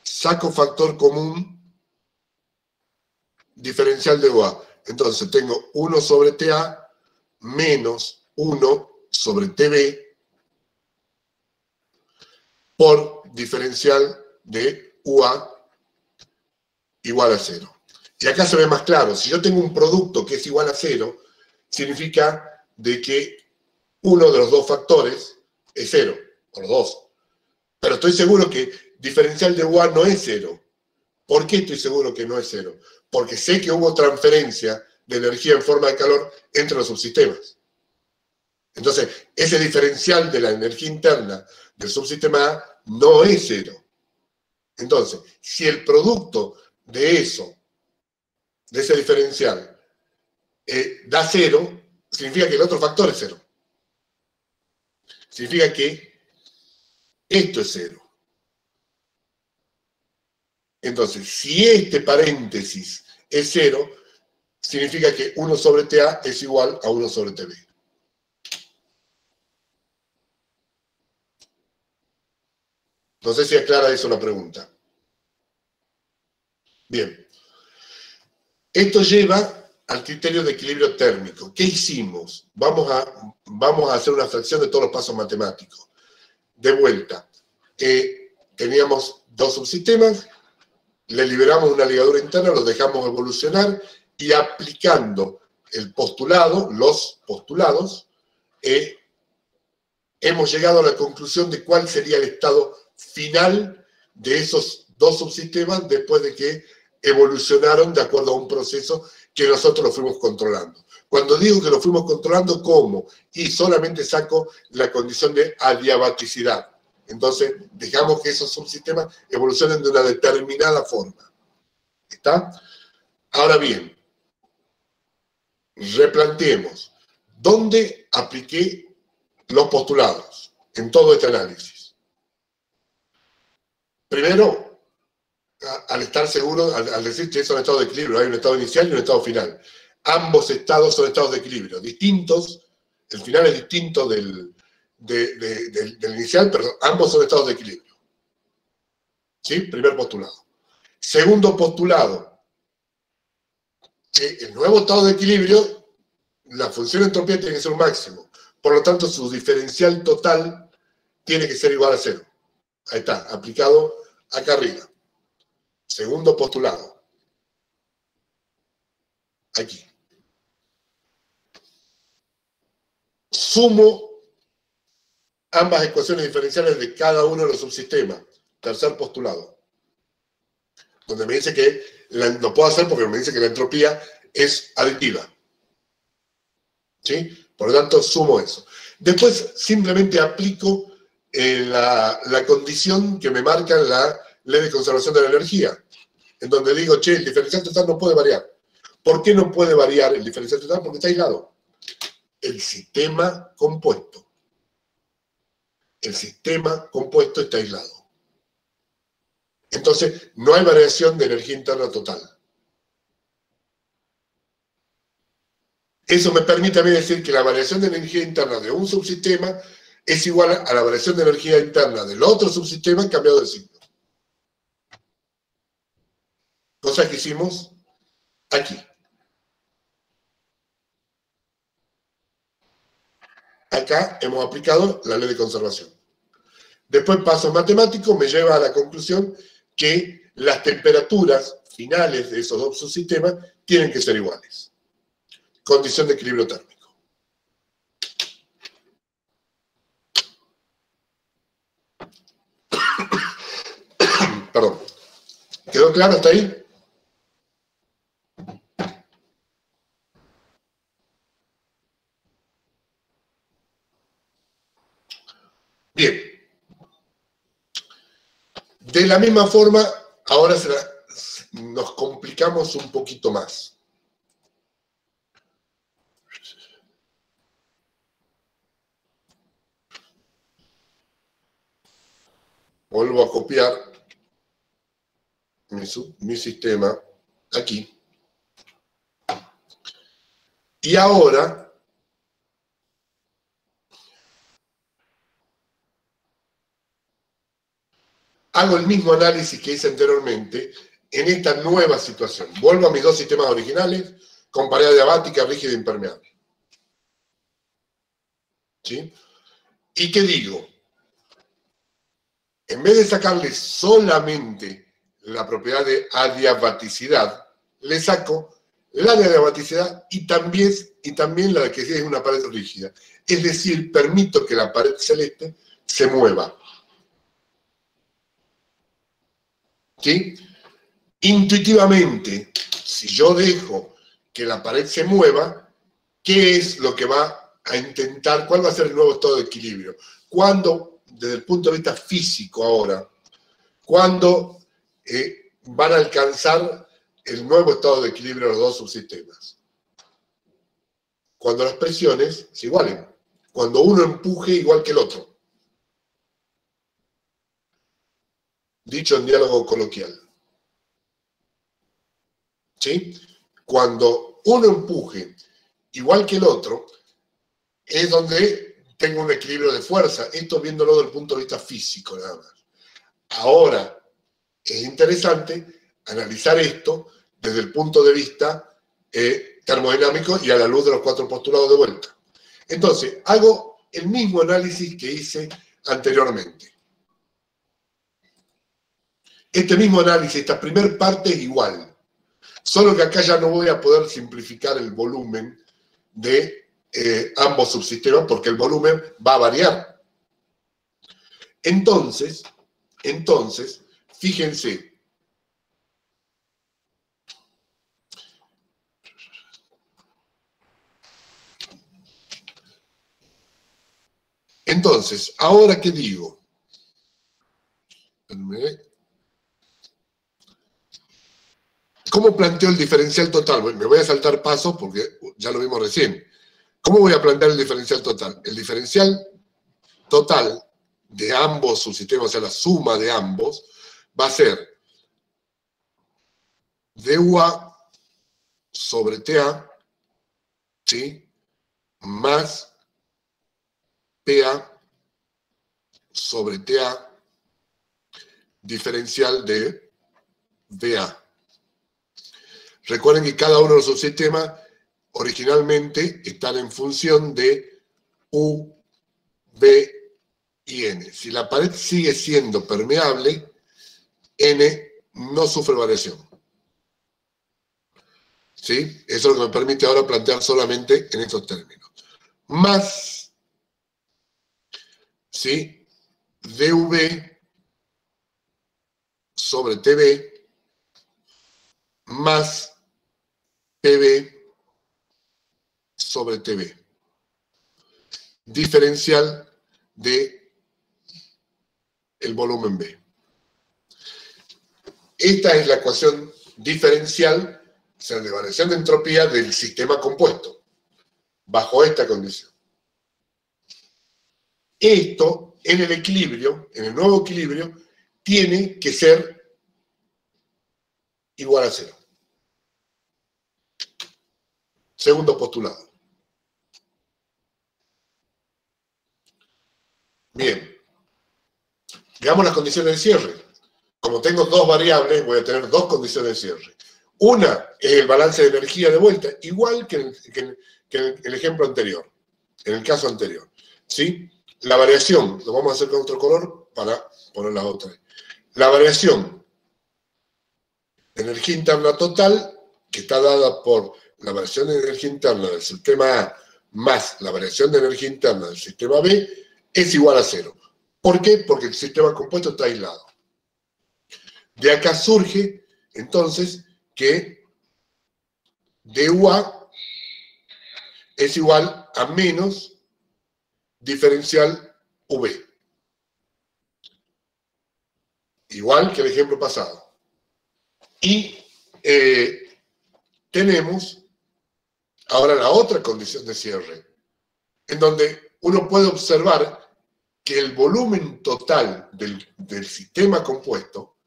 Saco factor común diferencial de UA. Entonces tengo 1 sobre TA menos 1 sobre TB por diferencial de UA igual a 0. Y acá se ve más claro. Si yo tengo un producto que es igual a 0, significa de que uno de los dos factores es 0, o los dos. Pero estoy seguro que diferencial de UA no es 0. ¿Por qué estoy seguro que no es 0? Porque sé que hubo transferencia de energía en forma de calor entre los subsistemas. Entonces, ese diferencial de la energía interna del subsistema A no es 0. Entonces, si el producto de eso, de ese diferencial, da 0, significa que el otro factor es 0. Significa que esto es 0. Entonces, si este paréntesis es 0, significa que 1 sobre TA es igual a 1 sobre TB. No sé si aclara eso la pregunta. Bien. Esto lleva al criterio de equilibrio térmico. ¿Qué hicimos? Vamos a hacer una fracción de todos los pasos matemáticos. De vuelta. Teníamos dos subsistemas, le liberamos una ligadura interna, los dejamos evolucionar y aplicando el postulado, los postulados, hemos llegado a la conclusión de cuál sería el estado final de esos dos subsistemas después de que evolucionaron de acuerdo a un proceso que nosotros lo fuimos controlando. Cuando digo que lo fuimos controlando, ¿cómo? Y solamente saco la condición de adiabaticidad. Entonces, dejamos que esos subsistemas evolucionen de una determinada forma. ¿Está? Ahora bien, replanteemos. ¿Dónde apliqué los postulados en todo este análisis? Primero, al estar seguro, al decir que es un estado de equilibrio, hay un estado inicial y un estado final. Ambos estados son estados de equilibrio, distintos, el final es distinto del inicial, pero ambos son estados de equilibrio. ¿Sí? Primer postulado. Segundo postulado, que el nuevo estado de equilibrio, la función de entropía tiene que ser un máximo. Por lo tanto, su diferencial total tiene que ser igual a 0. Ahí está, aplicado acá arriba. Segundo postulado. Aquí. Sumo ambas ecuaciones diferenciales de cada uno de los subsistemas. Tercer postulado. Donde me dice que no puedo hacer porque me dice que la entropía es aditiva. ¿Sí? Por lo tanto, sumo eso. Después simplemente aplico la condición que me marca la ley de conservación de la energía, en donde digo, che, el diferencial total no puede variar. ¿Por qué no puede variar el diferencial total? Porque está aislado. El sistema compuesto. El sistema compuesto está aislado. Entonces, no hay variación de energía interna total. Eso me permite a mí decir que la variación de energía interna de un subsistema es igual a la variación de energía interna del otro subsistema cambiado de signo. Cosa que hicimos aquí. Acá hemos aplicado la ley de conservación. Después, pasos matemáticos me lleva a la conclusión que las temperaturas finales de esos dos subsistemas tienen que ser iguales. Condición de equilibrio térmico. Perdón. ¿Quedó claro hasta ahí? Bien. De la misma forma, ahora nos complicamos un poquito más. vuelvo a copiar mi sistema aquí. Y ahora hago el mismo análisis que hice anteriormente en esta nueva situación. Vuelvo a mis dos sistemas originales con pared adiabática, rígida e impermeable. ¿Sí? ¿Y qué digo? En vez de sacarle solamente la propiedad de adiabaticidad, le saco la de adiabaticidad y también la de que es una pared rígida. Es decir, permito que la pared celeste se mueva. ¿Sí? Intuitivamente, si yo dejo que la pared se mueva, ¿qué es lo que va a intentar? ¿Cuál va a ser el nuevo estado de equilibrio? Cuando, desde el punto de vista físico ahora, cuando van a alcanzar el nuevo estado de equilibrio de los dos subsistemas. Cuando las presiones se igualen. Cuando uno empuje igual que el otro. Dicho en diálogo coloquial. ¿Sí? Cuando uno empuje igual que el otro, es donde tengo un equilibrio de fuerza. Esto viéndolo desde el punto de vista físico nada más. Ahora, es interesante analizar esto desde el punto de vista termodinámico y a la luz de los 4 postulados de vuelta. Entonces, hago el mismo análisis que hice anteriormente. Este mismo análisis, esta primera parte es igual, solo que acá ya no voy a poder simplificar el volumen de ambos subsistemas porque el volumen va a variar. Entonces, fíjense, entonces, ¿ahora qué digo? ¿Cómo planteo el diferencial total? Bueno, me voy a saltar pasos porque ya lo vimos recién. ¿Cómo voy a plantear el diferencial total? El diferencial total de ambos subsistemas, o sea, la suma de ambos, va a ser dUA sobre TA, ¿sí? Más PA sobre TA diferencial de VA. Recuerden que cada uno de los subsistemas originalmente están en función de U, B y N. Si la pared sigue siendo permeable, N no sufre variación. ¿Sí? Eso es lo que me permite ahora plantear solamente en estos términos. Más, ¿sí? dV sobre TV más PV sobre TV. Diferencial de el volumen B. Esta es la ecuación diferencial, o sea, de variación de entropía del sistema compuesto, bajo esta condición. Esto, en el equilibrio, en el nuevo equilibrio, tiene que ser igual a 0. Segundo postulado. Bien. Veamos las condiciones de cierre. Como tengo dos variables, voy a tener dos condiciones de cierre. Una es el balance de energía de vuelta, igual que el ejemplo anterior, en el caso anterior. ¿Sí? La variación, lo vamos a hacer con otro color para poner las otras. La variación de energía interna total, que está dada por la variación de energía interna del sistema A más la variación de energía interna del sistema B, es igual a 0. ¿Por qué? Porque el sistema compuesto está aislado. De acá surge, entonces, que dUA es igual a menos diferencial V. Igual que el ejemplo pasado. Y tenemos ahora la otra condición de cierre, en donde uno puede observar que el volumen total del sistema compuesto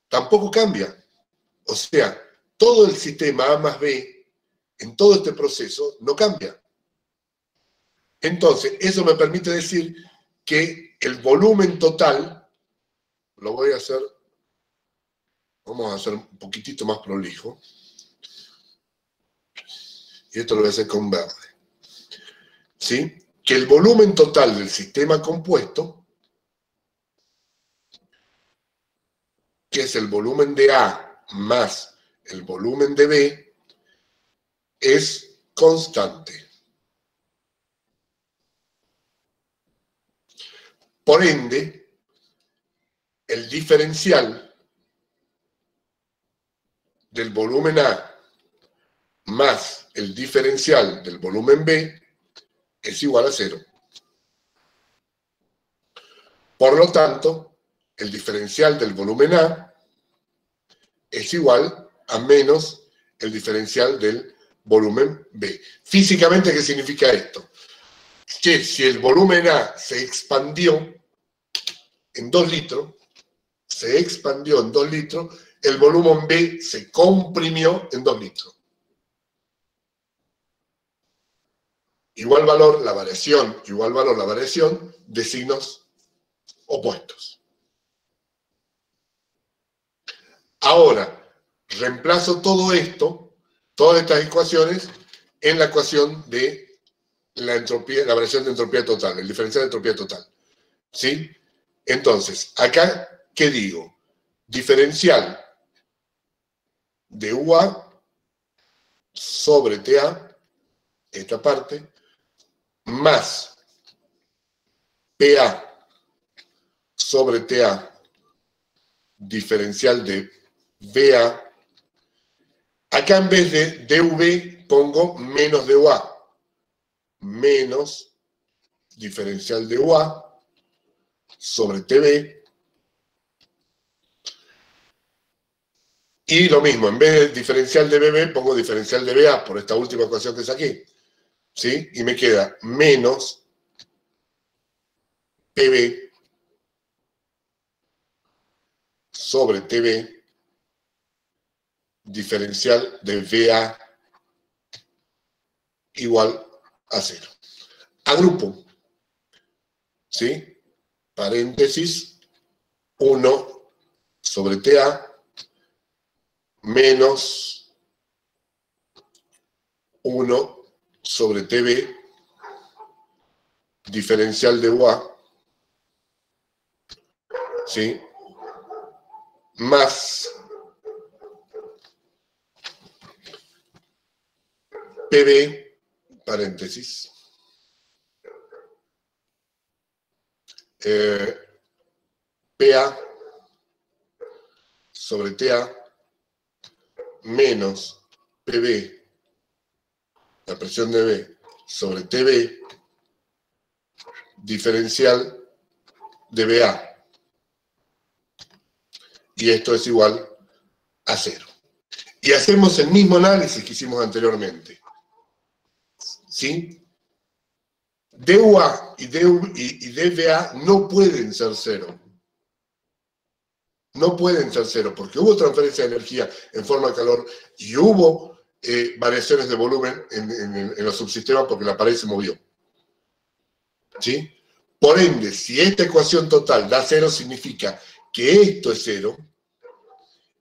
tampoco cambia. O sea, todo el sistema A más B, en todo este proceso, no cambia. Entonces, eso me permite decir que el volumen total, lo voy a hacer, vamos a hacer un poquitito más prolijo, y esto lo voy a hacer con verde, ¿sí? Que el volumen total del sistema compuesto, que es el volumen de A más el volumen de B, es constante. Por ende, el diferencial del volumen A más el diferencial del volumen B es igual a 0. Por lo tanto, el diferencial del volumen A es igual a menos el diferencial del volumen B. Físicamente, ¿qué significa esto? Que si el volumen A se expandió en 2 litros, el volumen B se comprimió en 2 litros. Igual valor, la variación, igual valor, la variación de signos opuestos. Ahora, reemplazo todo esto, todas estas ecuaciones, en la ecuación de la entropía, la variación de entropía total, el diferencial de entropía total. ¿Sí? Entonces, acá, ¿qué digo? Diferencial de UA sobre TA, esta parte, más PA sobre TA, diferencial de VA. Acá en vez de dV pongo menos dUA, menos diferencial de UA sobre TV. Y lo mismo, en vez de diferencial de BB pongo diferencial de BA por esta última ecuación que saqué. ¿Sí? Y me queda menos PB sobre TV diferencial de VA igual a 0. Agrupo. ¿Sí? Paréntesis 1 sobre TA menos 1 sobre TV diferencial de UA, ¿sí? Más PB, paréntesis, PA sobre TA menos PB, la presión de B, sobre TV, diferencial de BA. Y esto es igual a 0. Y hacemos el mismo análisis que hicimos anteriormente. ¿Sí? dUA y dVA no pueden ser 0. No pueden ser 0, porque hubo transferencia de energía en forma de calor y hubo variaciones de volumen en los subsistemas porque la pared se movió. ¿Sí? Por ende, si esta ecuación total da 0, significa que esto es 0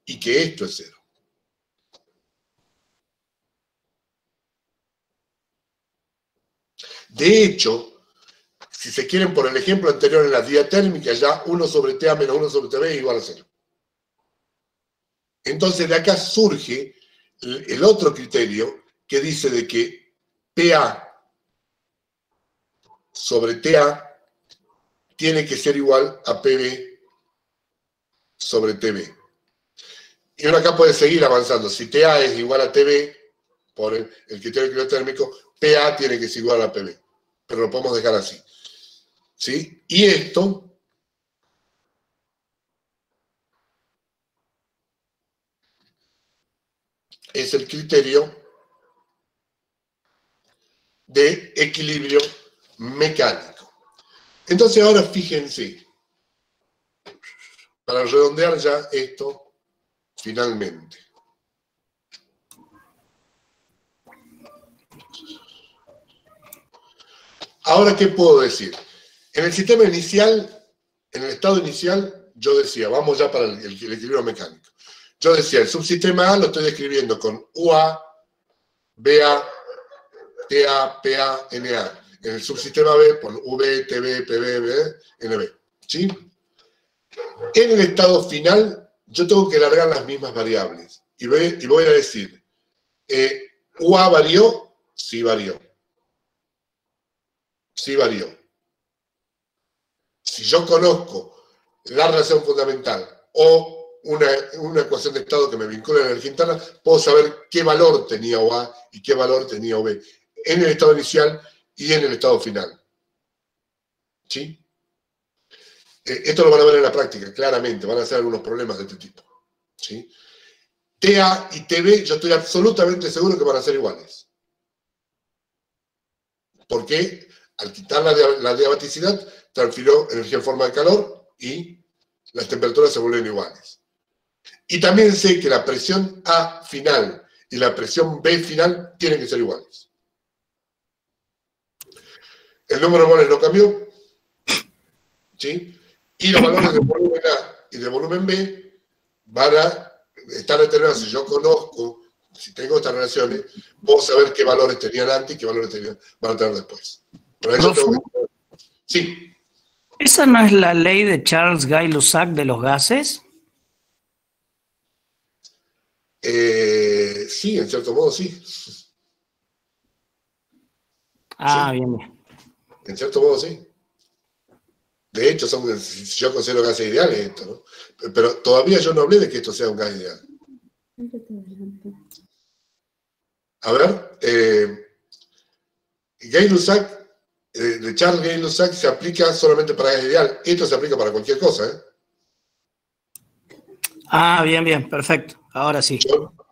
y que esto es 0. De hecho, si se quieren, por el ejemplo anterior en la diatérmica, ya 1 sobre TA menos 1 sobre TV es igual a 0. Entonces de acá surge el otro criterio que dice de que PA sobre TA tiene que ser igual a PB sobre TV. Y uno acá puede seguir avanzando. Si TA es igual a TV, por el criterio criotérmico, PA tiene que ser igual a PB. Pero lo podemos dejar así. ¿Sí? Y esto es el criterio de equilibrio mecánico. Entonces ahora fíjense, para redondear ya esto finalmente. Ahora, ¿qué puedo decir? En el sistema inicial, en el estado inicial, yo decía, vamos ya para el equilibrio mecánico. Yo decía, el subsistema A lo estoy describiendo con UA, BA, TA, PA, NA. En el subsistema B, por V, TB, PB, NB. ¿Sí? En el estado final, yo tengo que largar las mismas variables. Y voy a decir, ¿UA varió? Sí varió. Sí varió. Si yo conozco la relación fundamental o una ecuación de estado que me vincula a la energía interna, puedo saber qué valor tenía OA y qué valor tenía OB en el estado inicial y en el estado final. ¿Sí? Esto lo van a ver en la práctica, claramente, van a ser algunos problemas de este tipo. ¿Sí? TA y TB, yo estoy absolutamente seguro que van a ser iguales. Porque al quitar la diabaticidad, transfirió energía en forma de calor y las temperaturas se vuelven iguales. Y también sé que la presión A final y la presión B final tienen que ser iguales. El número de moles no cambió, ¿sí? Y los valores de volumen A y de volumen B van a estar determinados. Si yo conozco, si tengo estas relaciones, puedo saber qué valores tenían antes y qué valores van a tener después. Pero eso tengo que... Sí. ¿Esa no es la ley de Charles Gay-Lussac de los gases? Sí, en cierto modo sí. Ah, sí. bien, bien. En cierto modo sí. De hecho, yo considero gases ideales esto, ¿no? Pero todavía yo no hablé de que esto sea un gas ideal. A ver, Gay-Lussac, de Charles Gay-Lussac se aplica solamente para gas ideal. Esto se aplica para cualquier cosa, ¿eh? Ah, bien, bien, perfecto. Ahora sí.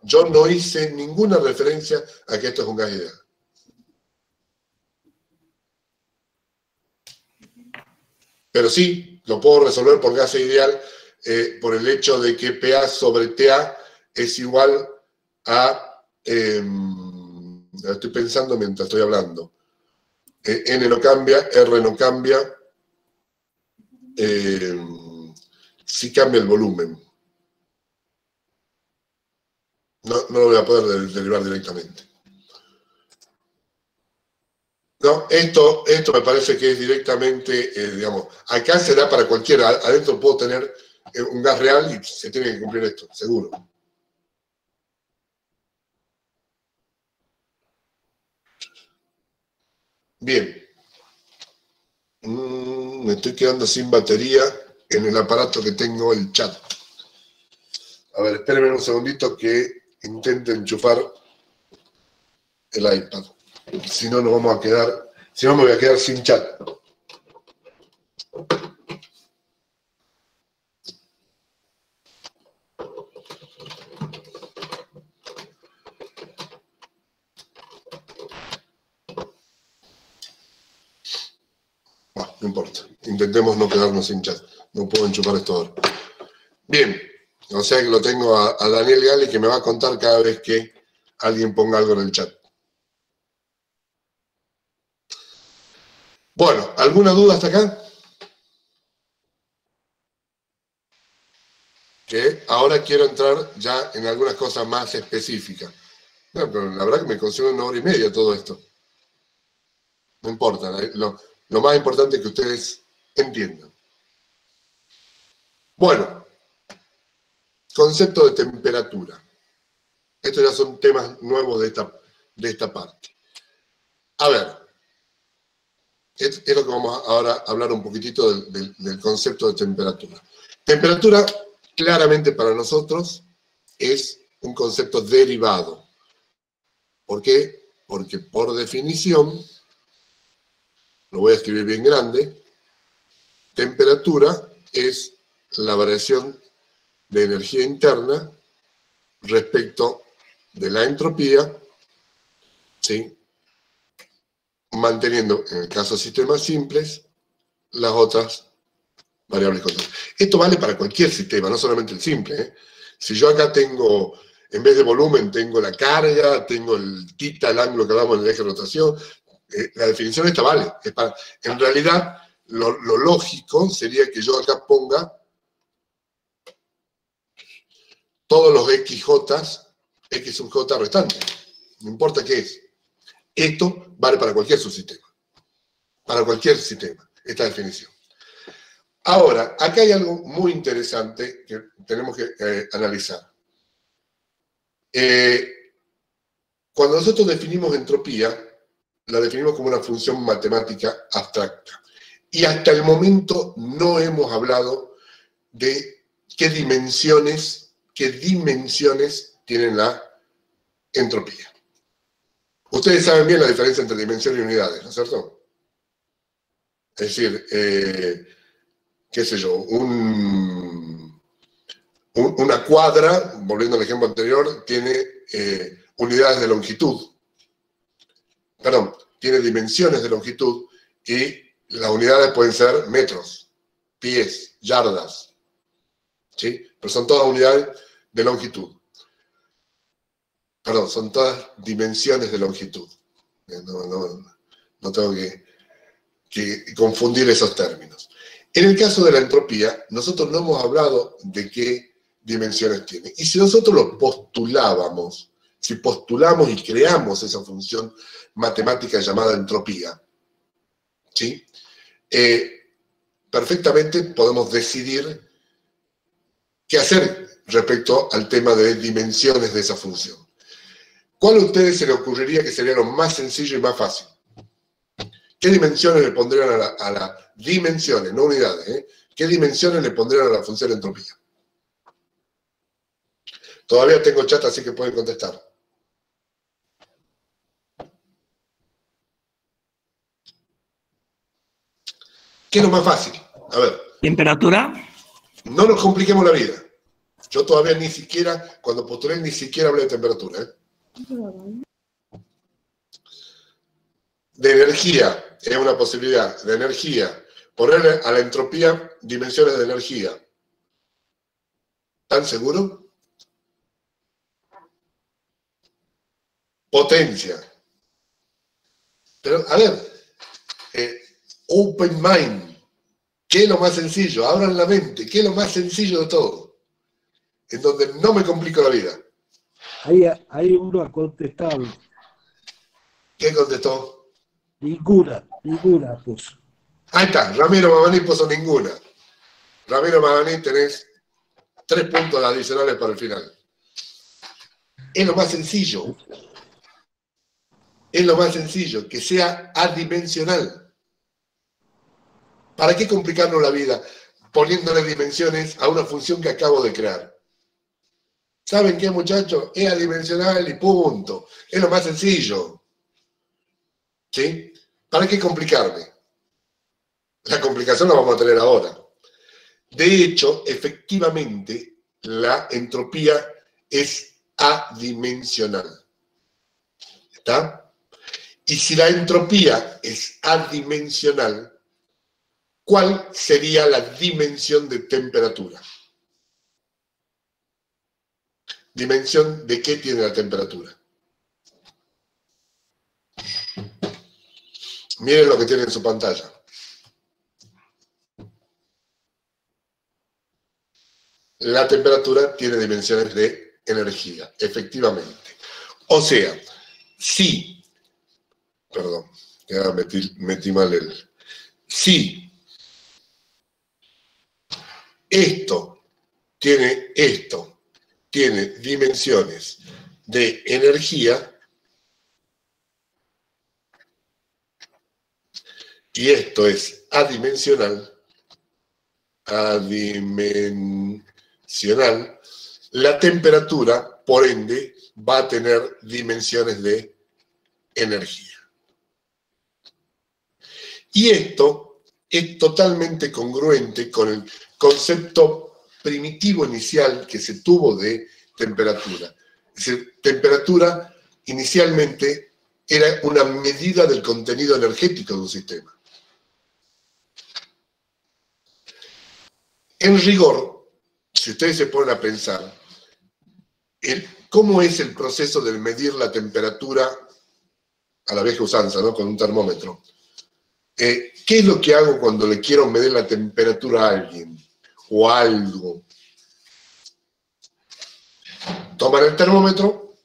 Yo no hice ninguna referencia a que esto es un gas ideal. Pero sí, lo puedo resolver por gas ideal por el hecho de que PA sobre TA es igual a... estoy pensando mientras estoy hablando. N no cambia, R no cambia. Sí cambia el volumen. No lo voy a poder derivar directamente. No, esto me parece que es directamente, digamos, acá se da para cualquiera. Adentro puedo tener un gas real y se tiene que cumplir esto, seguro. Bien. Me estoy quedando sin batería en el aparato que tengo, el chat. A ver, espérenme un segundito que intente enchufar el iPad. Si no, nos vamos a quedar... Si no, me voy a quedar sin chat. No importa. Intentemos no quedarnos sin chat. No puedo enchufar esto ahora. Bien. O sea que lo tengo a Daniel Gali que me va a contar cada vez que alguien ponga algo en el chat. Bueno, ¿alguna duda hasta acá? Que ahora quiero entrar ya en algunas cosas más específicas. No, pero la verdad que me consume 1 hora y media todo esto. No importa, lo más importante es que ustedes entiendan. Bueno, concepto de temperatura. Estos ya son temas nuevos de esta parte. A ver, es lo que vamos ahora a hablar un poquitito del concepto de temperatura. Temperatura, claramente para nosotros, es un concepto derivado. ¿Por qué? Porque por definición, lo voy a escribir bien grande, temperatura es la variación de energía interna respecto de la entropía, ¿sí? Manteniendo, en el caso de sistemas simples, las otras variables constantes. Esto vale para cualquier sistema, no solamente el simple, ¿eh? Si yo acá tengo, en vez de volumen, tengo la carga, tengo el θ, el ángulo que hablamos en el eje de rotación, la definición esta vale. En realidad, lo lógico sería que yo acá ponga todos los xj, x sub j restantes. No importa qué es. Esto vale para cualquier subsistema. Para cualquier sistema, esta definición. Ahora, acá hay algo muy interesante que tenemos que analizar. Cuando nosotros definimos entropía, la definimos como una función matemática abstracta. Y hasta el momento no hemos hablado de qué dimensiones tienen la entropía. Ustedes saben bien la diferencia entre dimensión y unidades, ¿no es cierto? Es decir, qué sé yo, una cuadra, volviendo al ejemplo anterior, tiene unidades de longitud. Perdón, tiene dimensiones de longitud y las unidades pueden ser metros, pies, yardas, ¿sí? Pero son todas unidades de longitud. Perdón, son todas dimensiones de longitud. No tengo que confundir esos términos. En el caso de la entropía, nosotros no hemos hablado de qué dimensiones tiene. Y si nosotros lo postulábamos, si postulamos y creamos esa función matemática llamada entropía, ¿sí? Perfectamente podemos decidir qué hacer respecto al tema de dimensiones de esa función. ¿Cuál a ustedes se les ocurriría que sería lo más sencillo y más fácil? ¿Qué dimensiones le pondrían a las dimensiones, no unidades, ¿qué dimensiones le pondrían a la función entropía? Todavía tengo chat, así que pueden contestar. ¿Qué es lo más fácil? A ver. ¿Temperatura? No nos compliquemos la vida. Yo todavía ni siquiera, cuando postulé, ni siquiera hablé de temperatura, De energía, es una posibilidad, de energía. Ponerle a la entropía dimensiones de energía. ¿Están seguros? Potencia. Pero, a ver, open mind. ¿Qué es lo más sencillo? Abran la mente. ¿Qué es lo más sencillo de todo? En donde no me complico la vida. Ahí uno ha contestado. ¿Qué contestó? Ninguna puso. Ahí está, Ramiro Mamaní puso ninguna. Ramiro Mamaní, tenés 3 puntos adicionales para el final. Es lo más sencillo. Es lo más sencillo, que sea adimensional. ¿Para qué complicarnos la vida poniéndole dimensiones a una función que acabo de crear? ¿Saben qué, muchachos? Es adimensional y punto. Es lo más sencillo. ¿Sí? ¿Para qué complicarme? La complicación la vamos a tener ahora. De hecho, efectivamente, la entropía es adimensional. ¿Está? Y si la entropía es adimensional, ¿cuál sería la dimensión de temperatura? ¿Dimensión de qué tiene la temperatura? Miren lo que tiene en su pantalla. La temperatura tiene dimensiones de energía, efectivamente. O sea, si, perdón, ya metí mal el... Si esto tiene dimensiones de energía, y esto es adimensional, la temperatura, por ende, va a tener dimensiones de energía. Y esto es totalmente congruente con el concepto primitivo inicial que se tuvo de temperatura. Es decir, temperatura inicialmente era una medida del contenido energético de un sistema. En rigor, si ustedes se ponen a pensar, ¿cómo es el proceso de medir la temperatura a la vieja usanza, ¿no? Con un termómetro? ¿Qué es lo que hago cuando le quiero medir la temperatura a alguien o a algo? Toman el termómetro,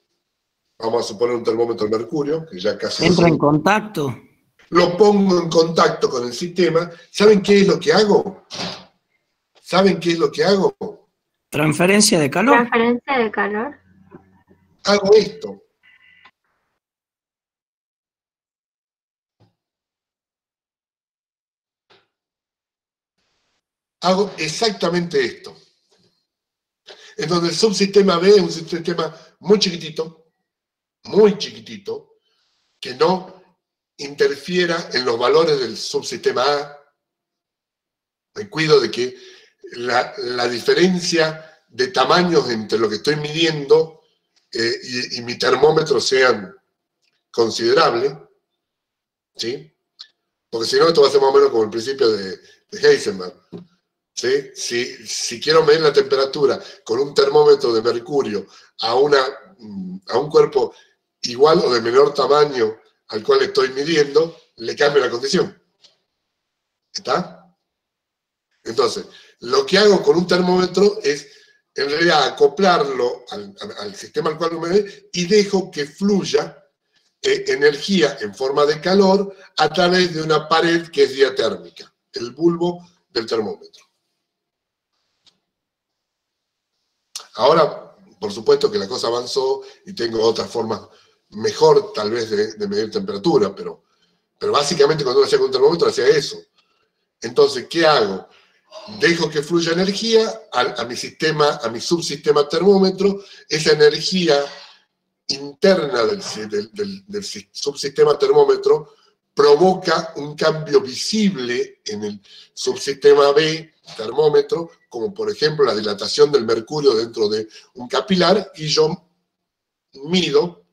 vamos a suponer un termómetro de mercurio, que ya casi... Entra en contacto. Lo pongo en contacto con el sistema. ¿Saben qué es lo que hago? ¿Saben qué es lo que hago? Transferencia de calor. Transferencia de calor. Hago esto. Hago exactamente esto. En donde el subsistema B es un sistema muy chiquitito, que no interfiera en los valores del subsistema A. Me cuido de que la diferencia de tamaños entre lo que estoy midiendo y mi termómetro sean considerables, ¿sí? Porque si no, esto va a ser más o menos como el principio de Heisenberg. ¿Sí? Si quiero medir la temperatura con un termómetro de mercurio a un cuerpo igual o de menor tamaño al cual estoy midiendo, le cambio la condición. ¿Está? Entonces, lo que hago con un termómetro es, en realidad, acoplarlo al sistema al cual me ve y dejo que fluya energía en forma de calor a través de una pared que es diatérmica, el bulbo del termómetro. Ahora, por supuesto que la cosa avanzó y tengo otras formas mejor, tal vez, de medir temperatura, pero básicamente cuando uno hacía con un termómetro hacía eso. Entonces, ¿qué hago? Dejo que fluya energía a mi subsistema termómetro. Esa energía interna del subsistema termómetro provoca un cambio visible en el subsistema B termómetro, como por ejemplo la dilatación del mercurio dentro de un capilar, y yo mido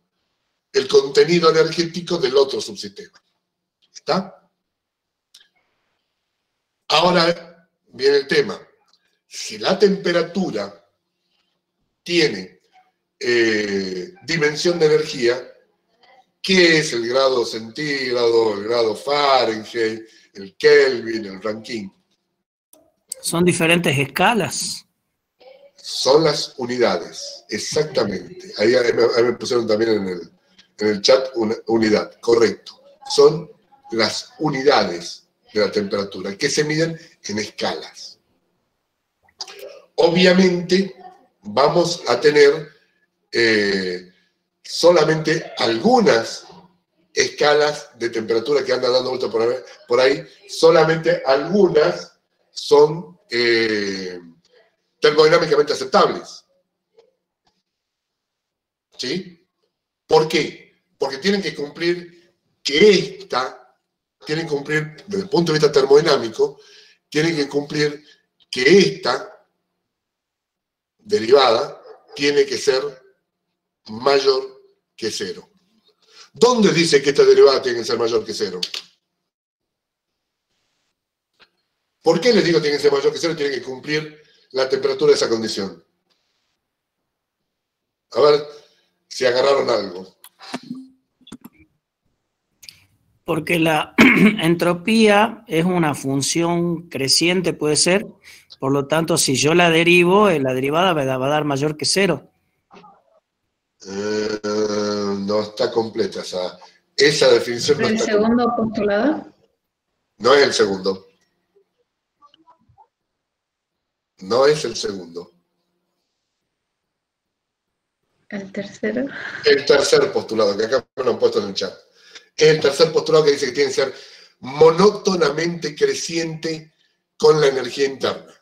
el contenido energético del otro subsistema. ¿Está? Ahora viene el tema. Si la temperatura tiene dimensión de energía, ¿qué es el grado centígrado, el grado Fahrenheit, el Kelvin, el Rankine? Son diferentes escalas. Son las unidades, exactamente. Ahí me pusieron también en el chat unidad, correcto. Son las unidades de la temperatura que se miden en escalas. Obviamente vamos a tener solamente algunas escalas de temperatura que andan dando vuelta por ahí, solamente algunas son termodinámicamente aceptables. ¿Sí? ¿Por qué? Porque tienen que cumplir desde el punto de vista termodinámico, tienen que cumplir que esta derivada tiene que ser mayor que 0. ¿Dónde dice que esta derivada tiene que ser mayor que 0? ¿Por qué les digo que tiene que ser mayor que 0 y tiene que cumplir la temperatura de esa condición? A ver si agarraron algo. Porque la entropía es una función creciente, puede ser. Por lo tanto, si yo la derivo, la derivada me va a dar mayor que 0. No está completa esa definición. No ¿El está segundo completa. postulado? No es el segundo. No es el segundo. ¿El tercero? El tercer postulado, que acá me lo han puesto en el chat. Es el tercer postulado que dice que tiene que ser monótonamente creciente con la energía interna.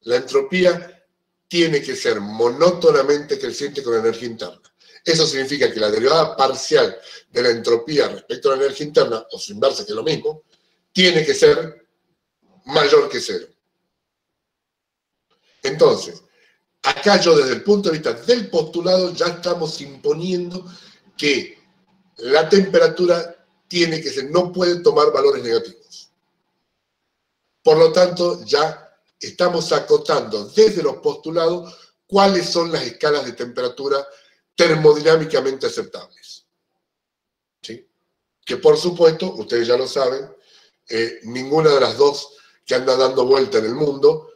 La entropía tiene que ser monótonamente creciente con la energía interna. Eso significa que la derivada parcial de la entropía respecto a la energía interna, o su inversa, que es lo mismo, tiene que ser mayor que 0. Entonces, acá yo desde el punto de vista del postulado ya estamos imponiendo que la temperatura tiene que ser, no puede tomar valores negativos. Por lo tanto, ya estamos acotando desde los postulados cuáles son las escalas de temperatura termodinámicamente aceptables. ¿Sí? Que por supuesto, ustedes ya lo saben, ninguna de las dos que anda dando vuelta en el mundo,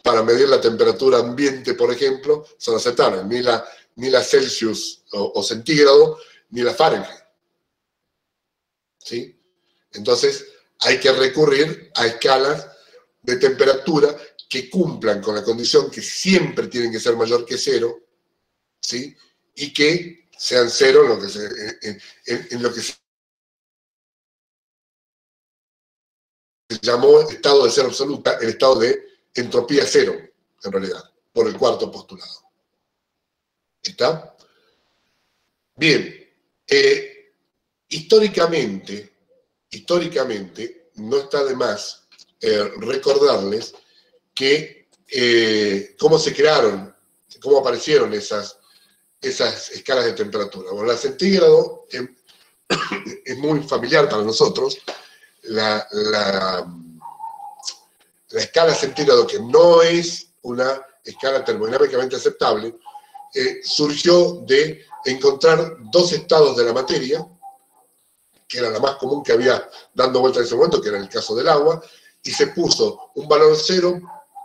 para medir la temperatura ambiente, por ejemplo, son aceptables, ni la Celsius o centígrado, ni la Fahrenheit. ¿Sí? Entonces, hay que recurrir a escalas de temperatura que cumplan con la condición que siempre tienen que ser mayor que cero, ¿sí? Y que sean cero en lo que se llamó estado de cero absoluta, el estado de entropía cero, en realidad, por el cuarto postulado. ¿Está? Bien. Históricamente, no está de más recordarles que cómo se crearon, cómo aparecieron esas escalas de temperatura. Bueno, la centígrado es muy familiar para nosotros. La escala centígrado, que no es una escala termodinámicamente aceptable, surgió de encontrar dos estados de la materia, que era la más común que había dando vuelta en ese momento, que era el caso del agua, y se puso un valor cero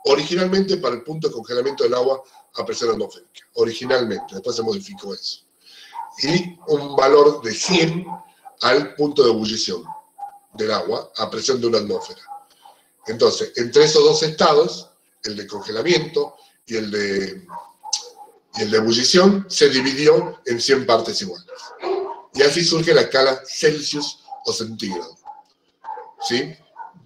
originalmente para el punto de congelamiento del agua a presión atmosférica. Originalmente, después se modificó eso. Y un valor de 100 al punto de ebullición del agua a presión de una atmósfera. Entonces, entre esos dos estados, el de congelamiento y el de ebullición, se dividió en 100 partes iguales. Y así surge la escala Celsius o centígrado. ¿Sí?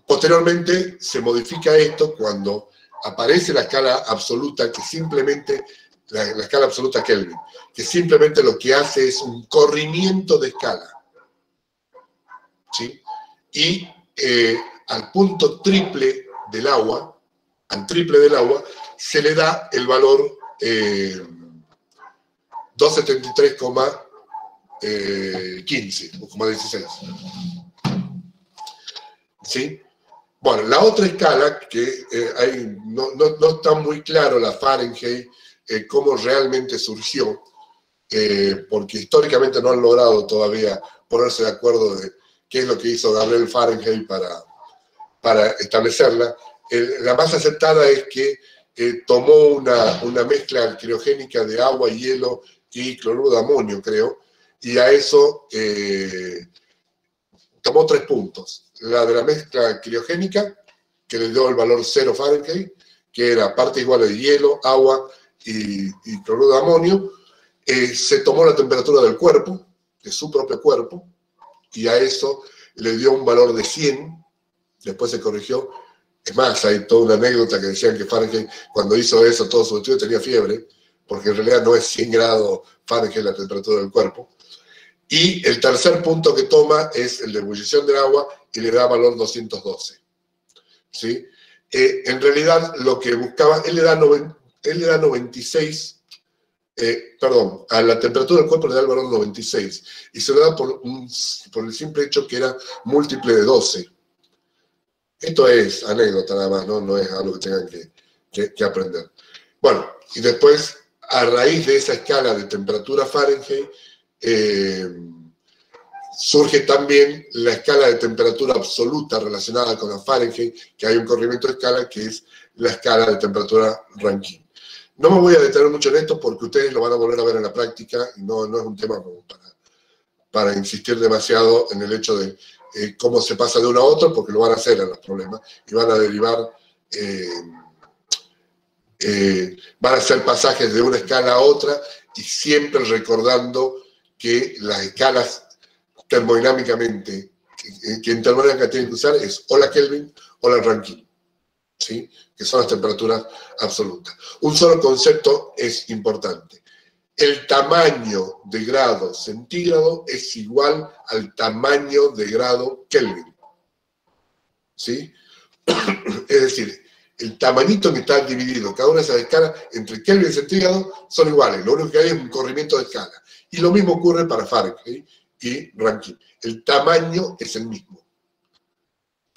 Posteriormente se modifica esto cuando aparece la escala absoluta, que simplemente, la escala absoluta Kelvin, que simplemente lo que hace es un corrimiento de escala. ¿Sí? Y al punto triple del agua, se le da el valor 273,15 o 16. ¿Sí? Bueno, la otra escala, que no está muy claro la Fahrenheit, cómo realmente surgió, porque históricamente no han logrado todavía ponerse de acuerdo de qué es lo que hizo Gabriel Fahrenheit para establecerla. La más aceptada es que tomó una mezcla criogénica de agua, hielo y cloruro de amonio, creo, y a eso tomó 3 puntos. La de la mezcla criogénica, que le dio el valor 0 Fahrenheit, que era parte igual de hielo, agua y cloruro de amonio. Se tomó la temperatura del cuerpo, de su propio cuerpo, y a eso le dio un valor de 100, después se corrigió. Es más, hay toda una anécdota que decían que Fahrenheit, cuando hizo eso, todo su estudio tenía fiebre, porque en realidad no es 100 grados Fahrenheit la temperatura del cuerpo. Y el tercer punto que toma es el de ebullición del agua y le da valor 212. ¿Sí? En realidad, lo que buscaba, él le da 96, a la temperatura del cuerpo le da el valor 96, y se lo da por el simple hecho que era múltiple de 12. Esto es anécdota nada más, no es algo que tengan que aprender. Bueno, y después, a raíz de esa escala de temperatura Fahrenheit, surge también la escala de temperatura absoluta relacionada con la Fahrenheit, que hay un corrimiento de escala que es la escala de temperatura Rankine. No me voy a detener mucho en esto porque ustedes lo van a volver a ver en la práctica y no es un tema como para insistir demasiado en el hecho de cómo se pasa de uno a otro, porque lo van a hacer en los problemas y van a derivar, van a hacer pasajes de una escala a otra y siempre recordando que las escalas termodinámicamente que en termodinámica tienen que usar es o la Kelvin o la Rankine, ¿sí? Que son las temperaturas absolutas. Un solo concepto es importante. El tamaño de grado centígrado es igual al tamaño de grado Kelvin. ¿Sí? Es decir, el tamañito que está dividido cada una de esas escalas entre Kelvin y centígrado son iguales. Lo único que hay es un corrimiento de escala. Y lo mismo ocurre para Fahrenheit y Rankine. El tamaño es el mismo.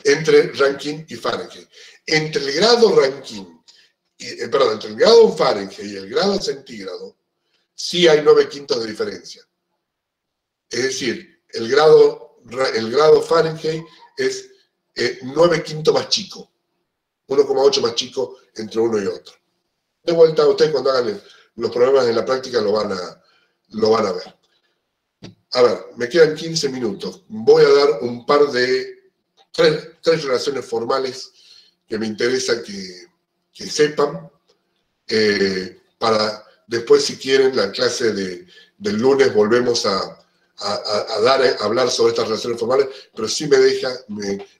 entre Rankine y Fahrenheit. Entre el grado Rankine, entre el grado Fahrenheit y el grado centígrado, sí hay 9/5 de diferencia. Es decir, el grado Fahrenheit es 9/5 más chico, 1,8 más chico entre uno y otro. De vuelta, ustedes cuando hagan los problemas en la práctica lo van a ver. A ver, me quedan 15 minutos. Voy a dar un par de tres relaciones formales que me interesa que sepan, para después, si quieren, la clase del lunes volvemos a hablar sobre estas relaciones formales, pero sí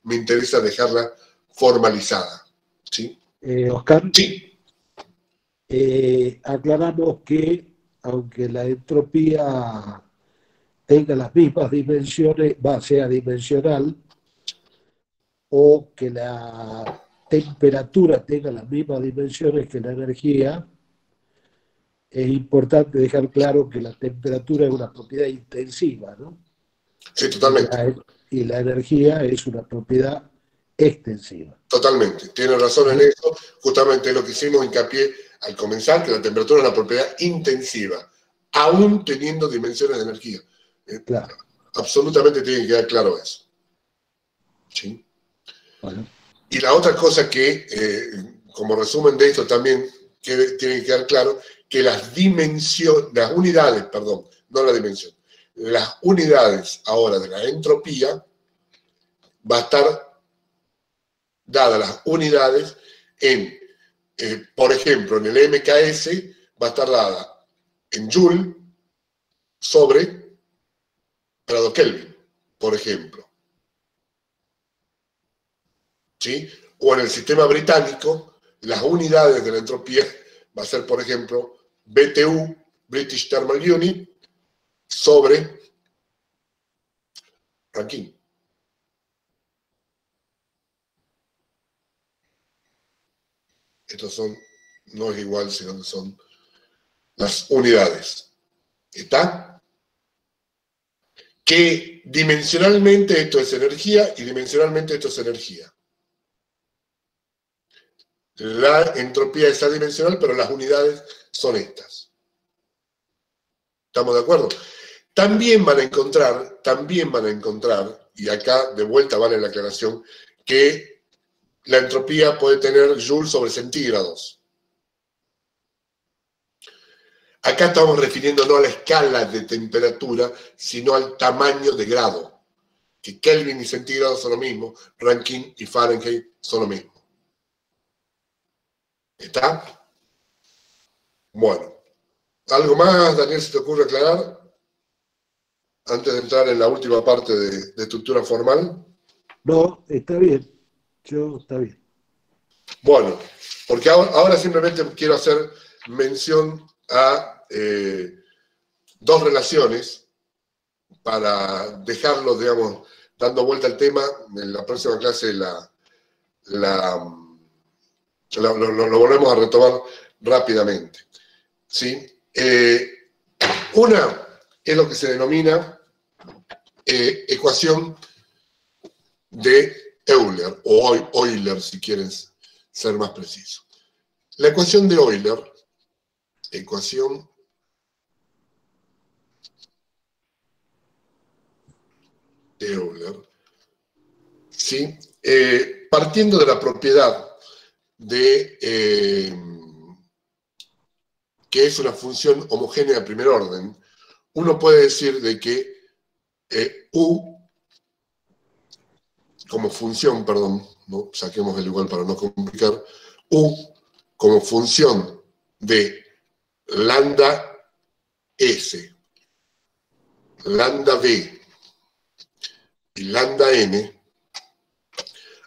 me interesa dejarla formalizada. ¿Sí? Oscar, sí. Aclaramos que aunque la entropía tenga las mismas dimensiones, sea dimensional, o que la temperatura tenga las mismas dimensiones que la energía, es importante dejar claro que la temperatura es una propiedad intensiva, ¿no? Sí, totalmente. Y la energía es una propiedad extensiva. Totalmente, tiene razón en eso, justamente lo que hicimos hincapié al comenzar, que la temperatura es una propiedad intensiva, aún teniendo dimensiones de energía. Claro. Absolutamente tiene que quedar claro eso. ¿Sí? Bueno. Y la otra cosa que, como resumen de esto también, tiene que quedar claro, que las unidades, no la dimensión, las unidades ahora de la entropía, va a estar dadas las unidades en, por ejemplo, en el MKS va a estar dada en Joule sobre grado Kelvin, por ejemplo. ¿Sí? O en el sistema británico, las unidades de la entropía va a ser, por ejemplo, BTU, British Thermal Unit, sobre Rankine. Estos no es igual, sino que son las unidades. ¿Está? Que dimensionalmente esto es energía y dimensionalmente esto es energía. La entropía es adimensional, pero las unidades son estas. ¿Estamos de acuerdo? También van a encontrar, y acá de vuelta vale la aclaración, que la entropía puede tener Joule sobre centígrados. Acá estamos refiriendo no a la escala de temperatura, sino al tamaño de grado. Que Kelvin y centígrados son lo mismo, Rankine y Fahrenheit son lo mismo. ¿Está? Bueno. ¿Algo más, Daniel, se te ocurre aclarar? Antes de entrar en la última parte de estructura formal. No, está bien. Está bien. Bueno, porque ahora simplemente quiero hacer mención a dos relaciones para dejarlo, digamos, dando vuelta al tema. En la próxima clase lo volvemos a retomar rápidamente. ¿Sí? Una es lo que se denomina ecuación de Euler, o Euler, si quieren ser más preciso. La ecuación de Euler, ¿sí? Partiendo de la propiedad de que es una función homogénea de primer orden, uno puede decir de que U como función, ¿no? Saquemos el igual para no complicar, U como función de lambda S, lambda B y lambda N,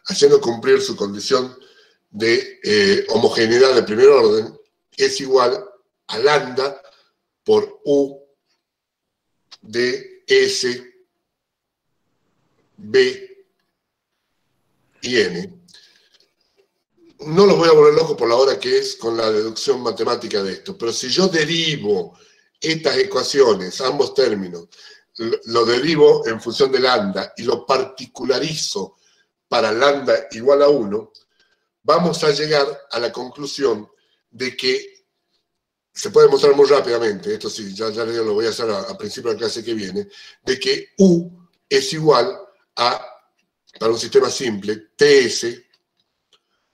haciendo cumplir su condición de homogeneidad de primer orden, es igual a lambda por U de S, B y N. No los voy a volver locos por la hora que es con la deducción matemática de esto, pero si yo derivo estas ecuaciones, ambos términos, lo derivo en función de lambda y lo particularizo para lambda igual a 1, vamos a llegar a la conclusión de que, se puede mostrar muy rápidamente, esto sí, ya lo voy a hacer a principio de la clase que viene, de que U es igual a, para un sistema simple, TS,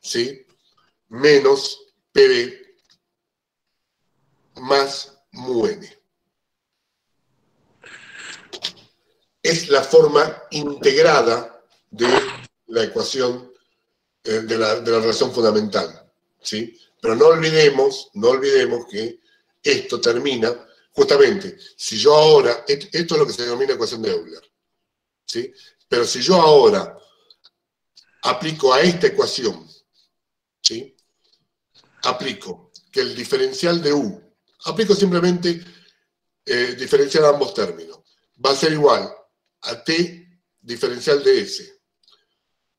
¿sí?, menos PB más mu n. Es la forma integrada de la ecuación, de la relación fundamental, ¿sí? Pero no olvidemos que esto termina, justamente, si yo ahora, esto es lo que se denomina ecuación de Euler, ¿sí? Pero si yo ahora aplico a esta ecuación, ¿sí?, aplico que el diferencial de U, aplico simplemente diferenciar ambos términos, va a ser igual a T diferencial de S,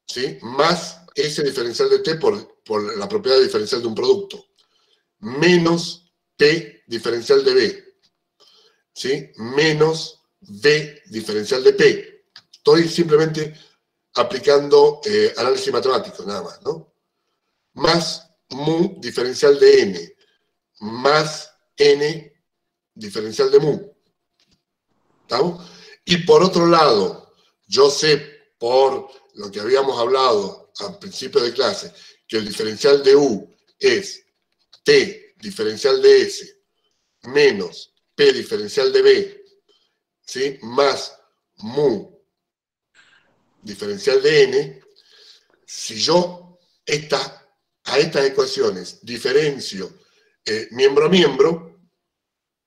¿sí?, más S diferencial de T por la propiedad diferencial de un producto, menos P diferencial de B, ¿sí?, menos V diferencial de P. Estoy simplemente aplicando análisis matemático, nada más, ¿no? Más mu diferencial de N, más N diferencial de mu. ¿Estamos? Y por otro lado, yo sé, por lo que habíamos hablado al principio de clase, que el diferencial de U es T diferencial de S menos P diferencial de B, ¿sí?, más mu diferencial de N. Si yo a estas ecuaciones diferencio miembro a miembro,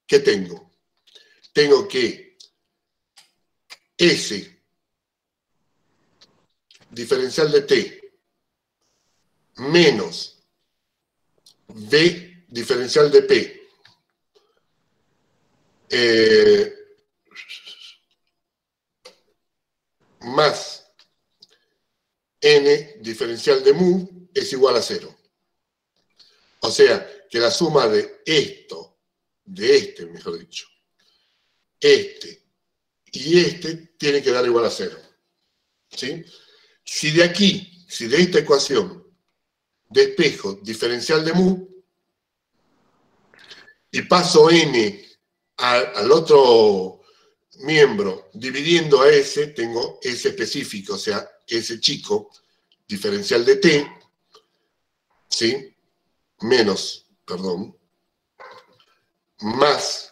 ¿qué tengo? Tengo que S diferencial de T menos V diferencial de P más N diferencial de mu es igual a 0. O sea, que la suma de esto, mejor dicho, este y este, tiene que dar igual a 0. ¿Sí? Si de aquí, si de esta ecuación despejo diferencial de mu y paso N al otro miembro dividiendo a S, tengo S específico, o sea, S chico, diferencial de T, ¿sí?, más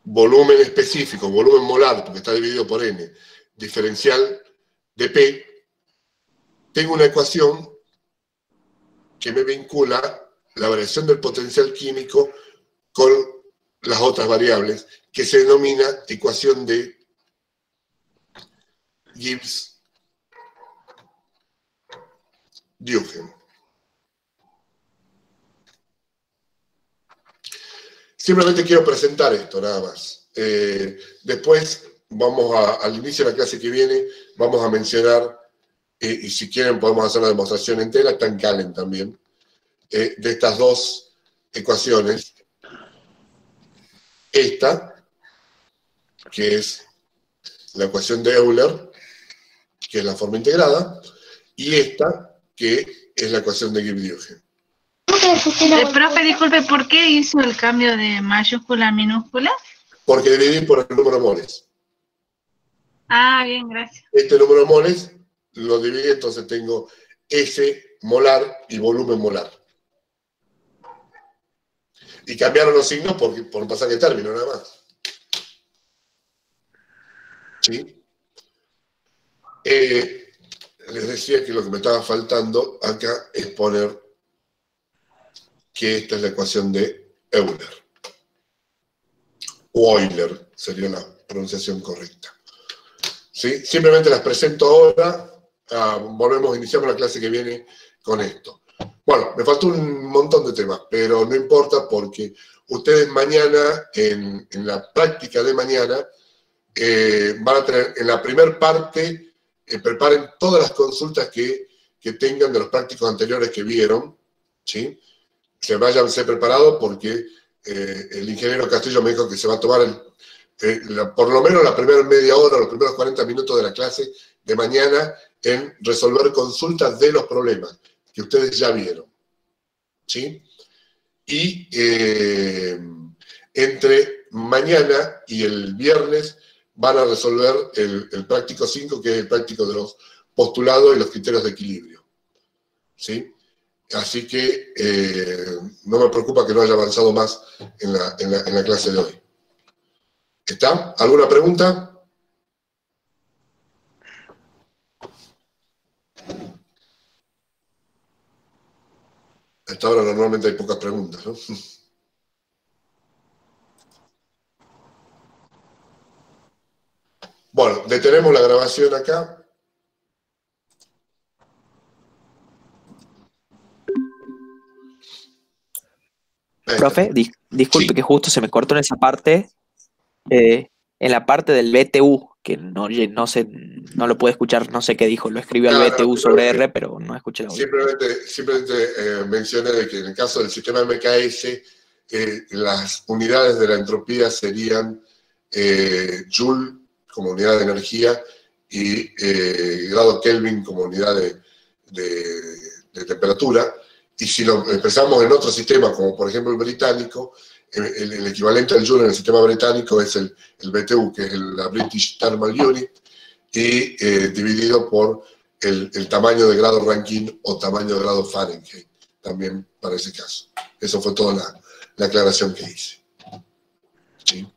volumen específico, volumen molar, porque está dividido por N, diferencial de P, tengo una ecuación que me vincula la variación del potencial químico con las otras variables, que se denomina ecuación de Gibbs-Duhem. Simplemente quiero presentar esto, nada más. Después, al inicio de la clase que viene, vamos a mencionar, y si quieren podemos hacer una demostración entera, está en Calen también, de estas dos ecuaciones. Esta, que es la ecuación de Euler, que es la forma integrada, y esta, que es la ecuación de Gibbs-Duhem. Profe, disculpe, ¿por qué hizo el cambio de mayúscula a minúscula? Porque dividí por el número de moles. Ah, bien, gracias. Este número de moles lo dividí, entonces tengo S molar y volumen molar. Y cambiaron los signos por un pasaje de término, nada más. ¿Sí? Les decía que lo que me estaba faltando acá es poner que esta es la ecuación de Euler. O Euler sería la pronunciación correcta. ¿Sí? Simplemente las presento ahora. Iniciamos la clase que viene con esto. Bueno, me faltó un montón de temas, pero no importa porque ustedes mañana, en la práctica de mañana, van a tener en la primera parte, preparen todas las consultas que tengan de los prácticos anteriores que vieron, ¿sí? Váyanse preparados porque el ingeniero Castillo me dijo que se va a tomar por lo menos la primera media hora, los primeros 40 minutos de la clase de mañana en resolver consultas de los problemas que ustedes ya vieron. ¿Sí? Y entre mañana y el viernes van a resolver el práctico 5, que es el práctico de los postulados y los criterios de equilibrio. ¿Sí? Así que no me preocupa que no haya avanzado más en la clase de hoy. ¿Está? ¿Alguna pregunta? Hasta ahora normalmente hay pocas preguntas, ¿no? Bueno, detenemos la grabación acá. Profe, disculpe Sí. que justo se me cortó en esa parte, en la parte del BTU, que no sé, no lo pude escuchar, no sé qué dijo, lo escribió al BTU sobre R, pero no escuché la audio. Simplemente mencioné de que en el caso del sistema MKS, las unidades de la entropía serían Joule como unidad de energía y grado Kelvin como unidad de temperatura. Y si lo empezamos en otro sistema, como por ejemplo el británico, el equivalente al Joule en el sistema británico es el BTU, que es la British Thermal Unit, y dividido por el tamaño de grado Rankine o tamaño de grado Fahrenheit, también para ese caso. Eso fue toda la aclaración que hice. ¿Sí?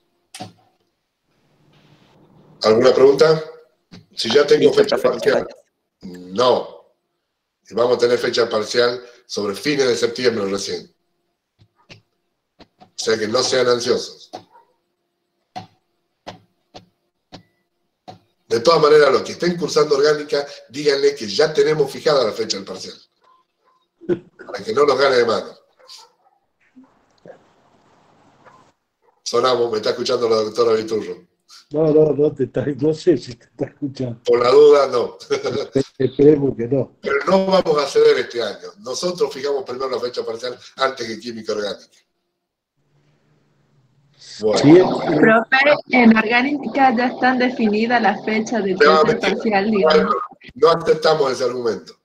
¿Alguna pregunta? Si ya tengo fecha parcial. No. Vamos a tener fecha parcial sobre fines de septiembre recién. O sea que no sean ansiosos. De todas maneras, los que estén cursando orgánica, díganle que ya tenemos fijada la fecha del parcial. Para que no los gane de mano. Sonamos, me está escuchando la doctora Viturro. No sé si te está escuchando. Por la duda, no. Esperemos que no. Pero no vamos a ceder este año. Nosotros fijamos primero la fecha parcial antes que química orgánica. Bueno. Sí, Profe, en orgánica ya están definidas las fechas del tercer parcial, digamos. No aceptamos ese argumento.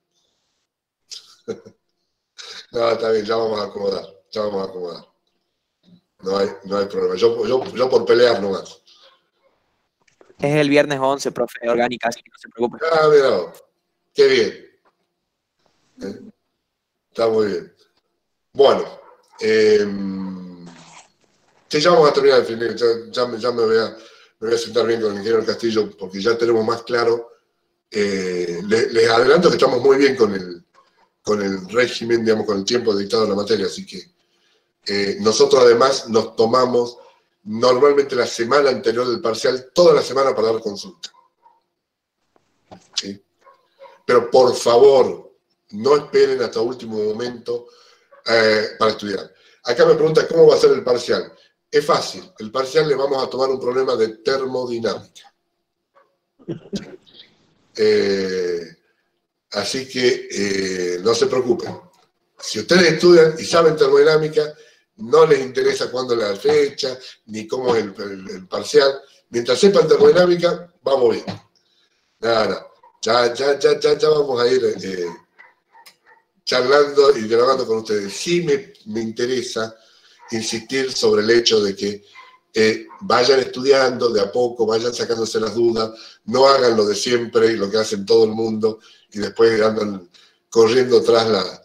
No, está bien, ya vamos a acomodar. No hay problema. Yo por pelear nomás. Es el viernes 11, profe, orgánica, así que no se preocupe. Ah, mira, qué bien. Está muy bien. Bueno, sí, ya vamos a terminar el final. Ya me voy a sentar bien con el ingeniero Castillo, porque ya tenemos más claro. Les adelanto que estamos muy bien con el régimen, digamos, con el tiempo dictado en la materia, así que nosotros además nos tomamos normalmente la semana anterior del parcial, toda la semana para dar consulta. ¿Sí? Pero por favor, no esperen hasta último momento para estudiar. Acá me pregunta cómo va a ser el parcial. Es fácil, el parcial le vamos a tomar un problema de termodinámica. Así que no se preocupen. Si ustedes estudian y saben termodinámica, no les interesa cuándo es la fecha, ni cómo es el parcial. Mientras sepan termodinámica, vamos bien. Nada. Ya vamos a ir charlando y dialogando con ustedes. Sí me interesa insistir sobre el hecho de que vayan estudiando de a poco, vayan sacándose las dudas, no hagan lo de siempre y lo que hacen todo el mundo y después andan corriendo tras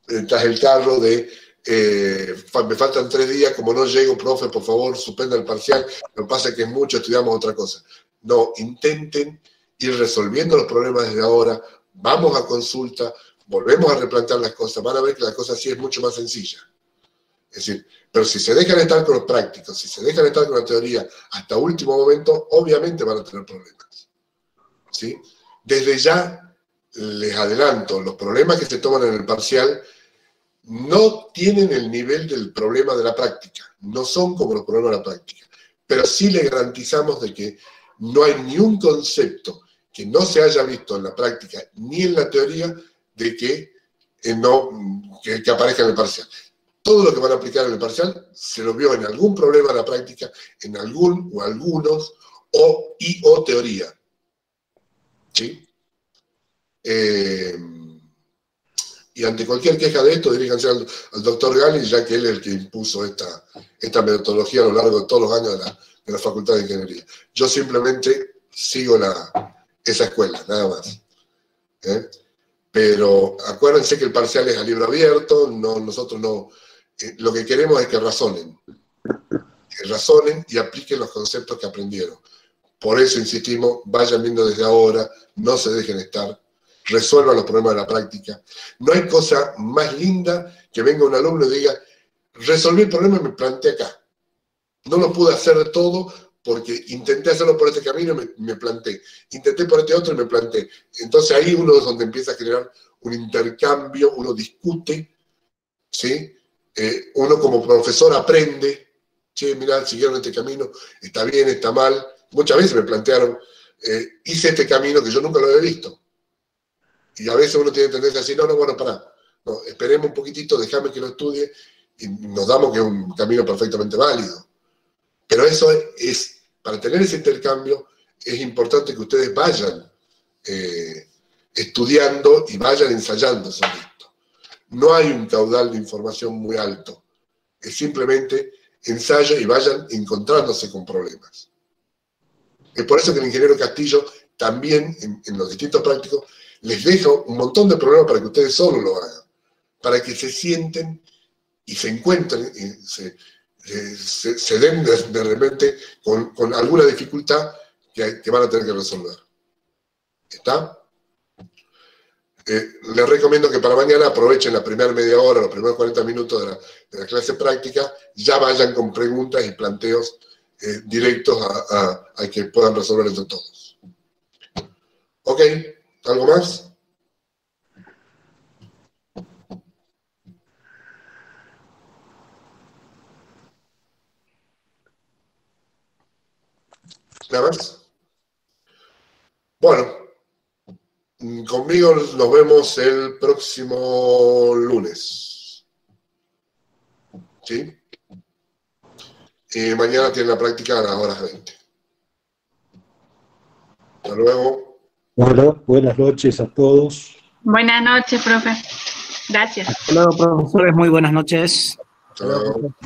el carro de me faltan 3 días, como no llego, profe, por favor, suspenda el parcial, lo que pasa es que es mucho, estudiamos otra cosa. No, intenten ir resolviendo los problemas desde ahora, vamos a consulta, volvemos a replantear las cosas, van a ver que la cosa sí es mucho más sencilla. Es decir, pero si se dejan estar con los prácticos, si se dejan estar con la teoría hasta último momento, obviamente van a tener problemas. ¿Sí? Desde ya les adelanto, los problemas que se toman en el parcial no tienen el nivel del problema de la práctica, no son como los problemas de la práctica, pero sí les garantizamos de que no hay ni un concepto que no se haya visto en la práctica ni en la teoría de que aparezca en el parcial. Todo lo que van a aplicar en el parcial se lo vio en algún problema de la práctica, en algún o algunos, o teoría. ¿Sí? Y ante cualquier queja de esto, diríjanse al doctor Gali, ya que él es el que impuso esta metodología a lo largo de todos los años de la Facultad de Ingeniería. Yo simplemente sigo esa escuela, nada más. Pero acuérdense que el parcial es a libro abierto, nosotros no... lo que queremos es que razonen y apliquen los conceptos que aprendieron. Por eso insistimos, vayan viendo desde ahora, no se dejen estar, resuelvan los problemas de la práctica. No hay cosa más linda que venga un alumno y diga, resolví el problema y me planté acá. No lo pude hacer todo porque intenté hacerlo por este camino y me planté. Intenté por este otro y me planté. Entonces ahí uno es donde empieza a generar un intercambio, uno discute, ¿sí? Uno como profesor aprende, che, mirá, siguieron este camino, está bien, está mal. Muchas veces me plantearon, hice este camino que yo nunca lo había visto. Y a veces uno tiene tendencia a decir, no, bueno, pará, no, esperemos un poquitito, déjame que lo estudie, y nos damos que es un camino perfectamente válido. Pero eso es, para tener ese intercambio, es importante que ustedes vayan estudiando y vayan ensayando sobre esto. No hay un caudal de información muy alto, es simplemente ensayo y vayan encontrándose con problemas. Es por eso que el ingeniero Castillo también, en los distintos prácticos, les deja un montón de problemas para que ustedes solo lo hagan, para que se sienten y se encuentren, y se den de repente con alguna dificultad que van a tener que resolver. ¿Está? Les recomiendo que para mañana aprovechen la primera media hora, los primeros 40 minutos de la clase práctica, ya vayan con preguntas y planteos directos a que puedan resolver entre todos. ¿Ok? ¿Algo más? ¿Nada más? Bueno, conmigo nos vemos el próximo lunes. ¿Sí? Y mañana tiene la práctica a las horas 20. Hasta luego. Bueno, buenas noches a todos. Buenas noches, profe. Gracias. Hasta luego, profesores. Muy buenas noches. Hasta luego.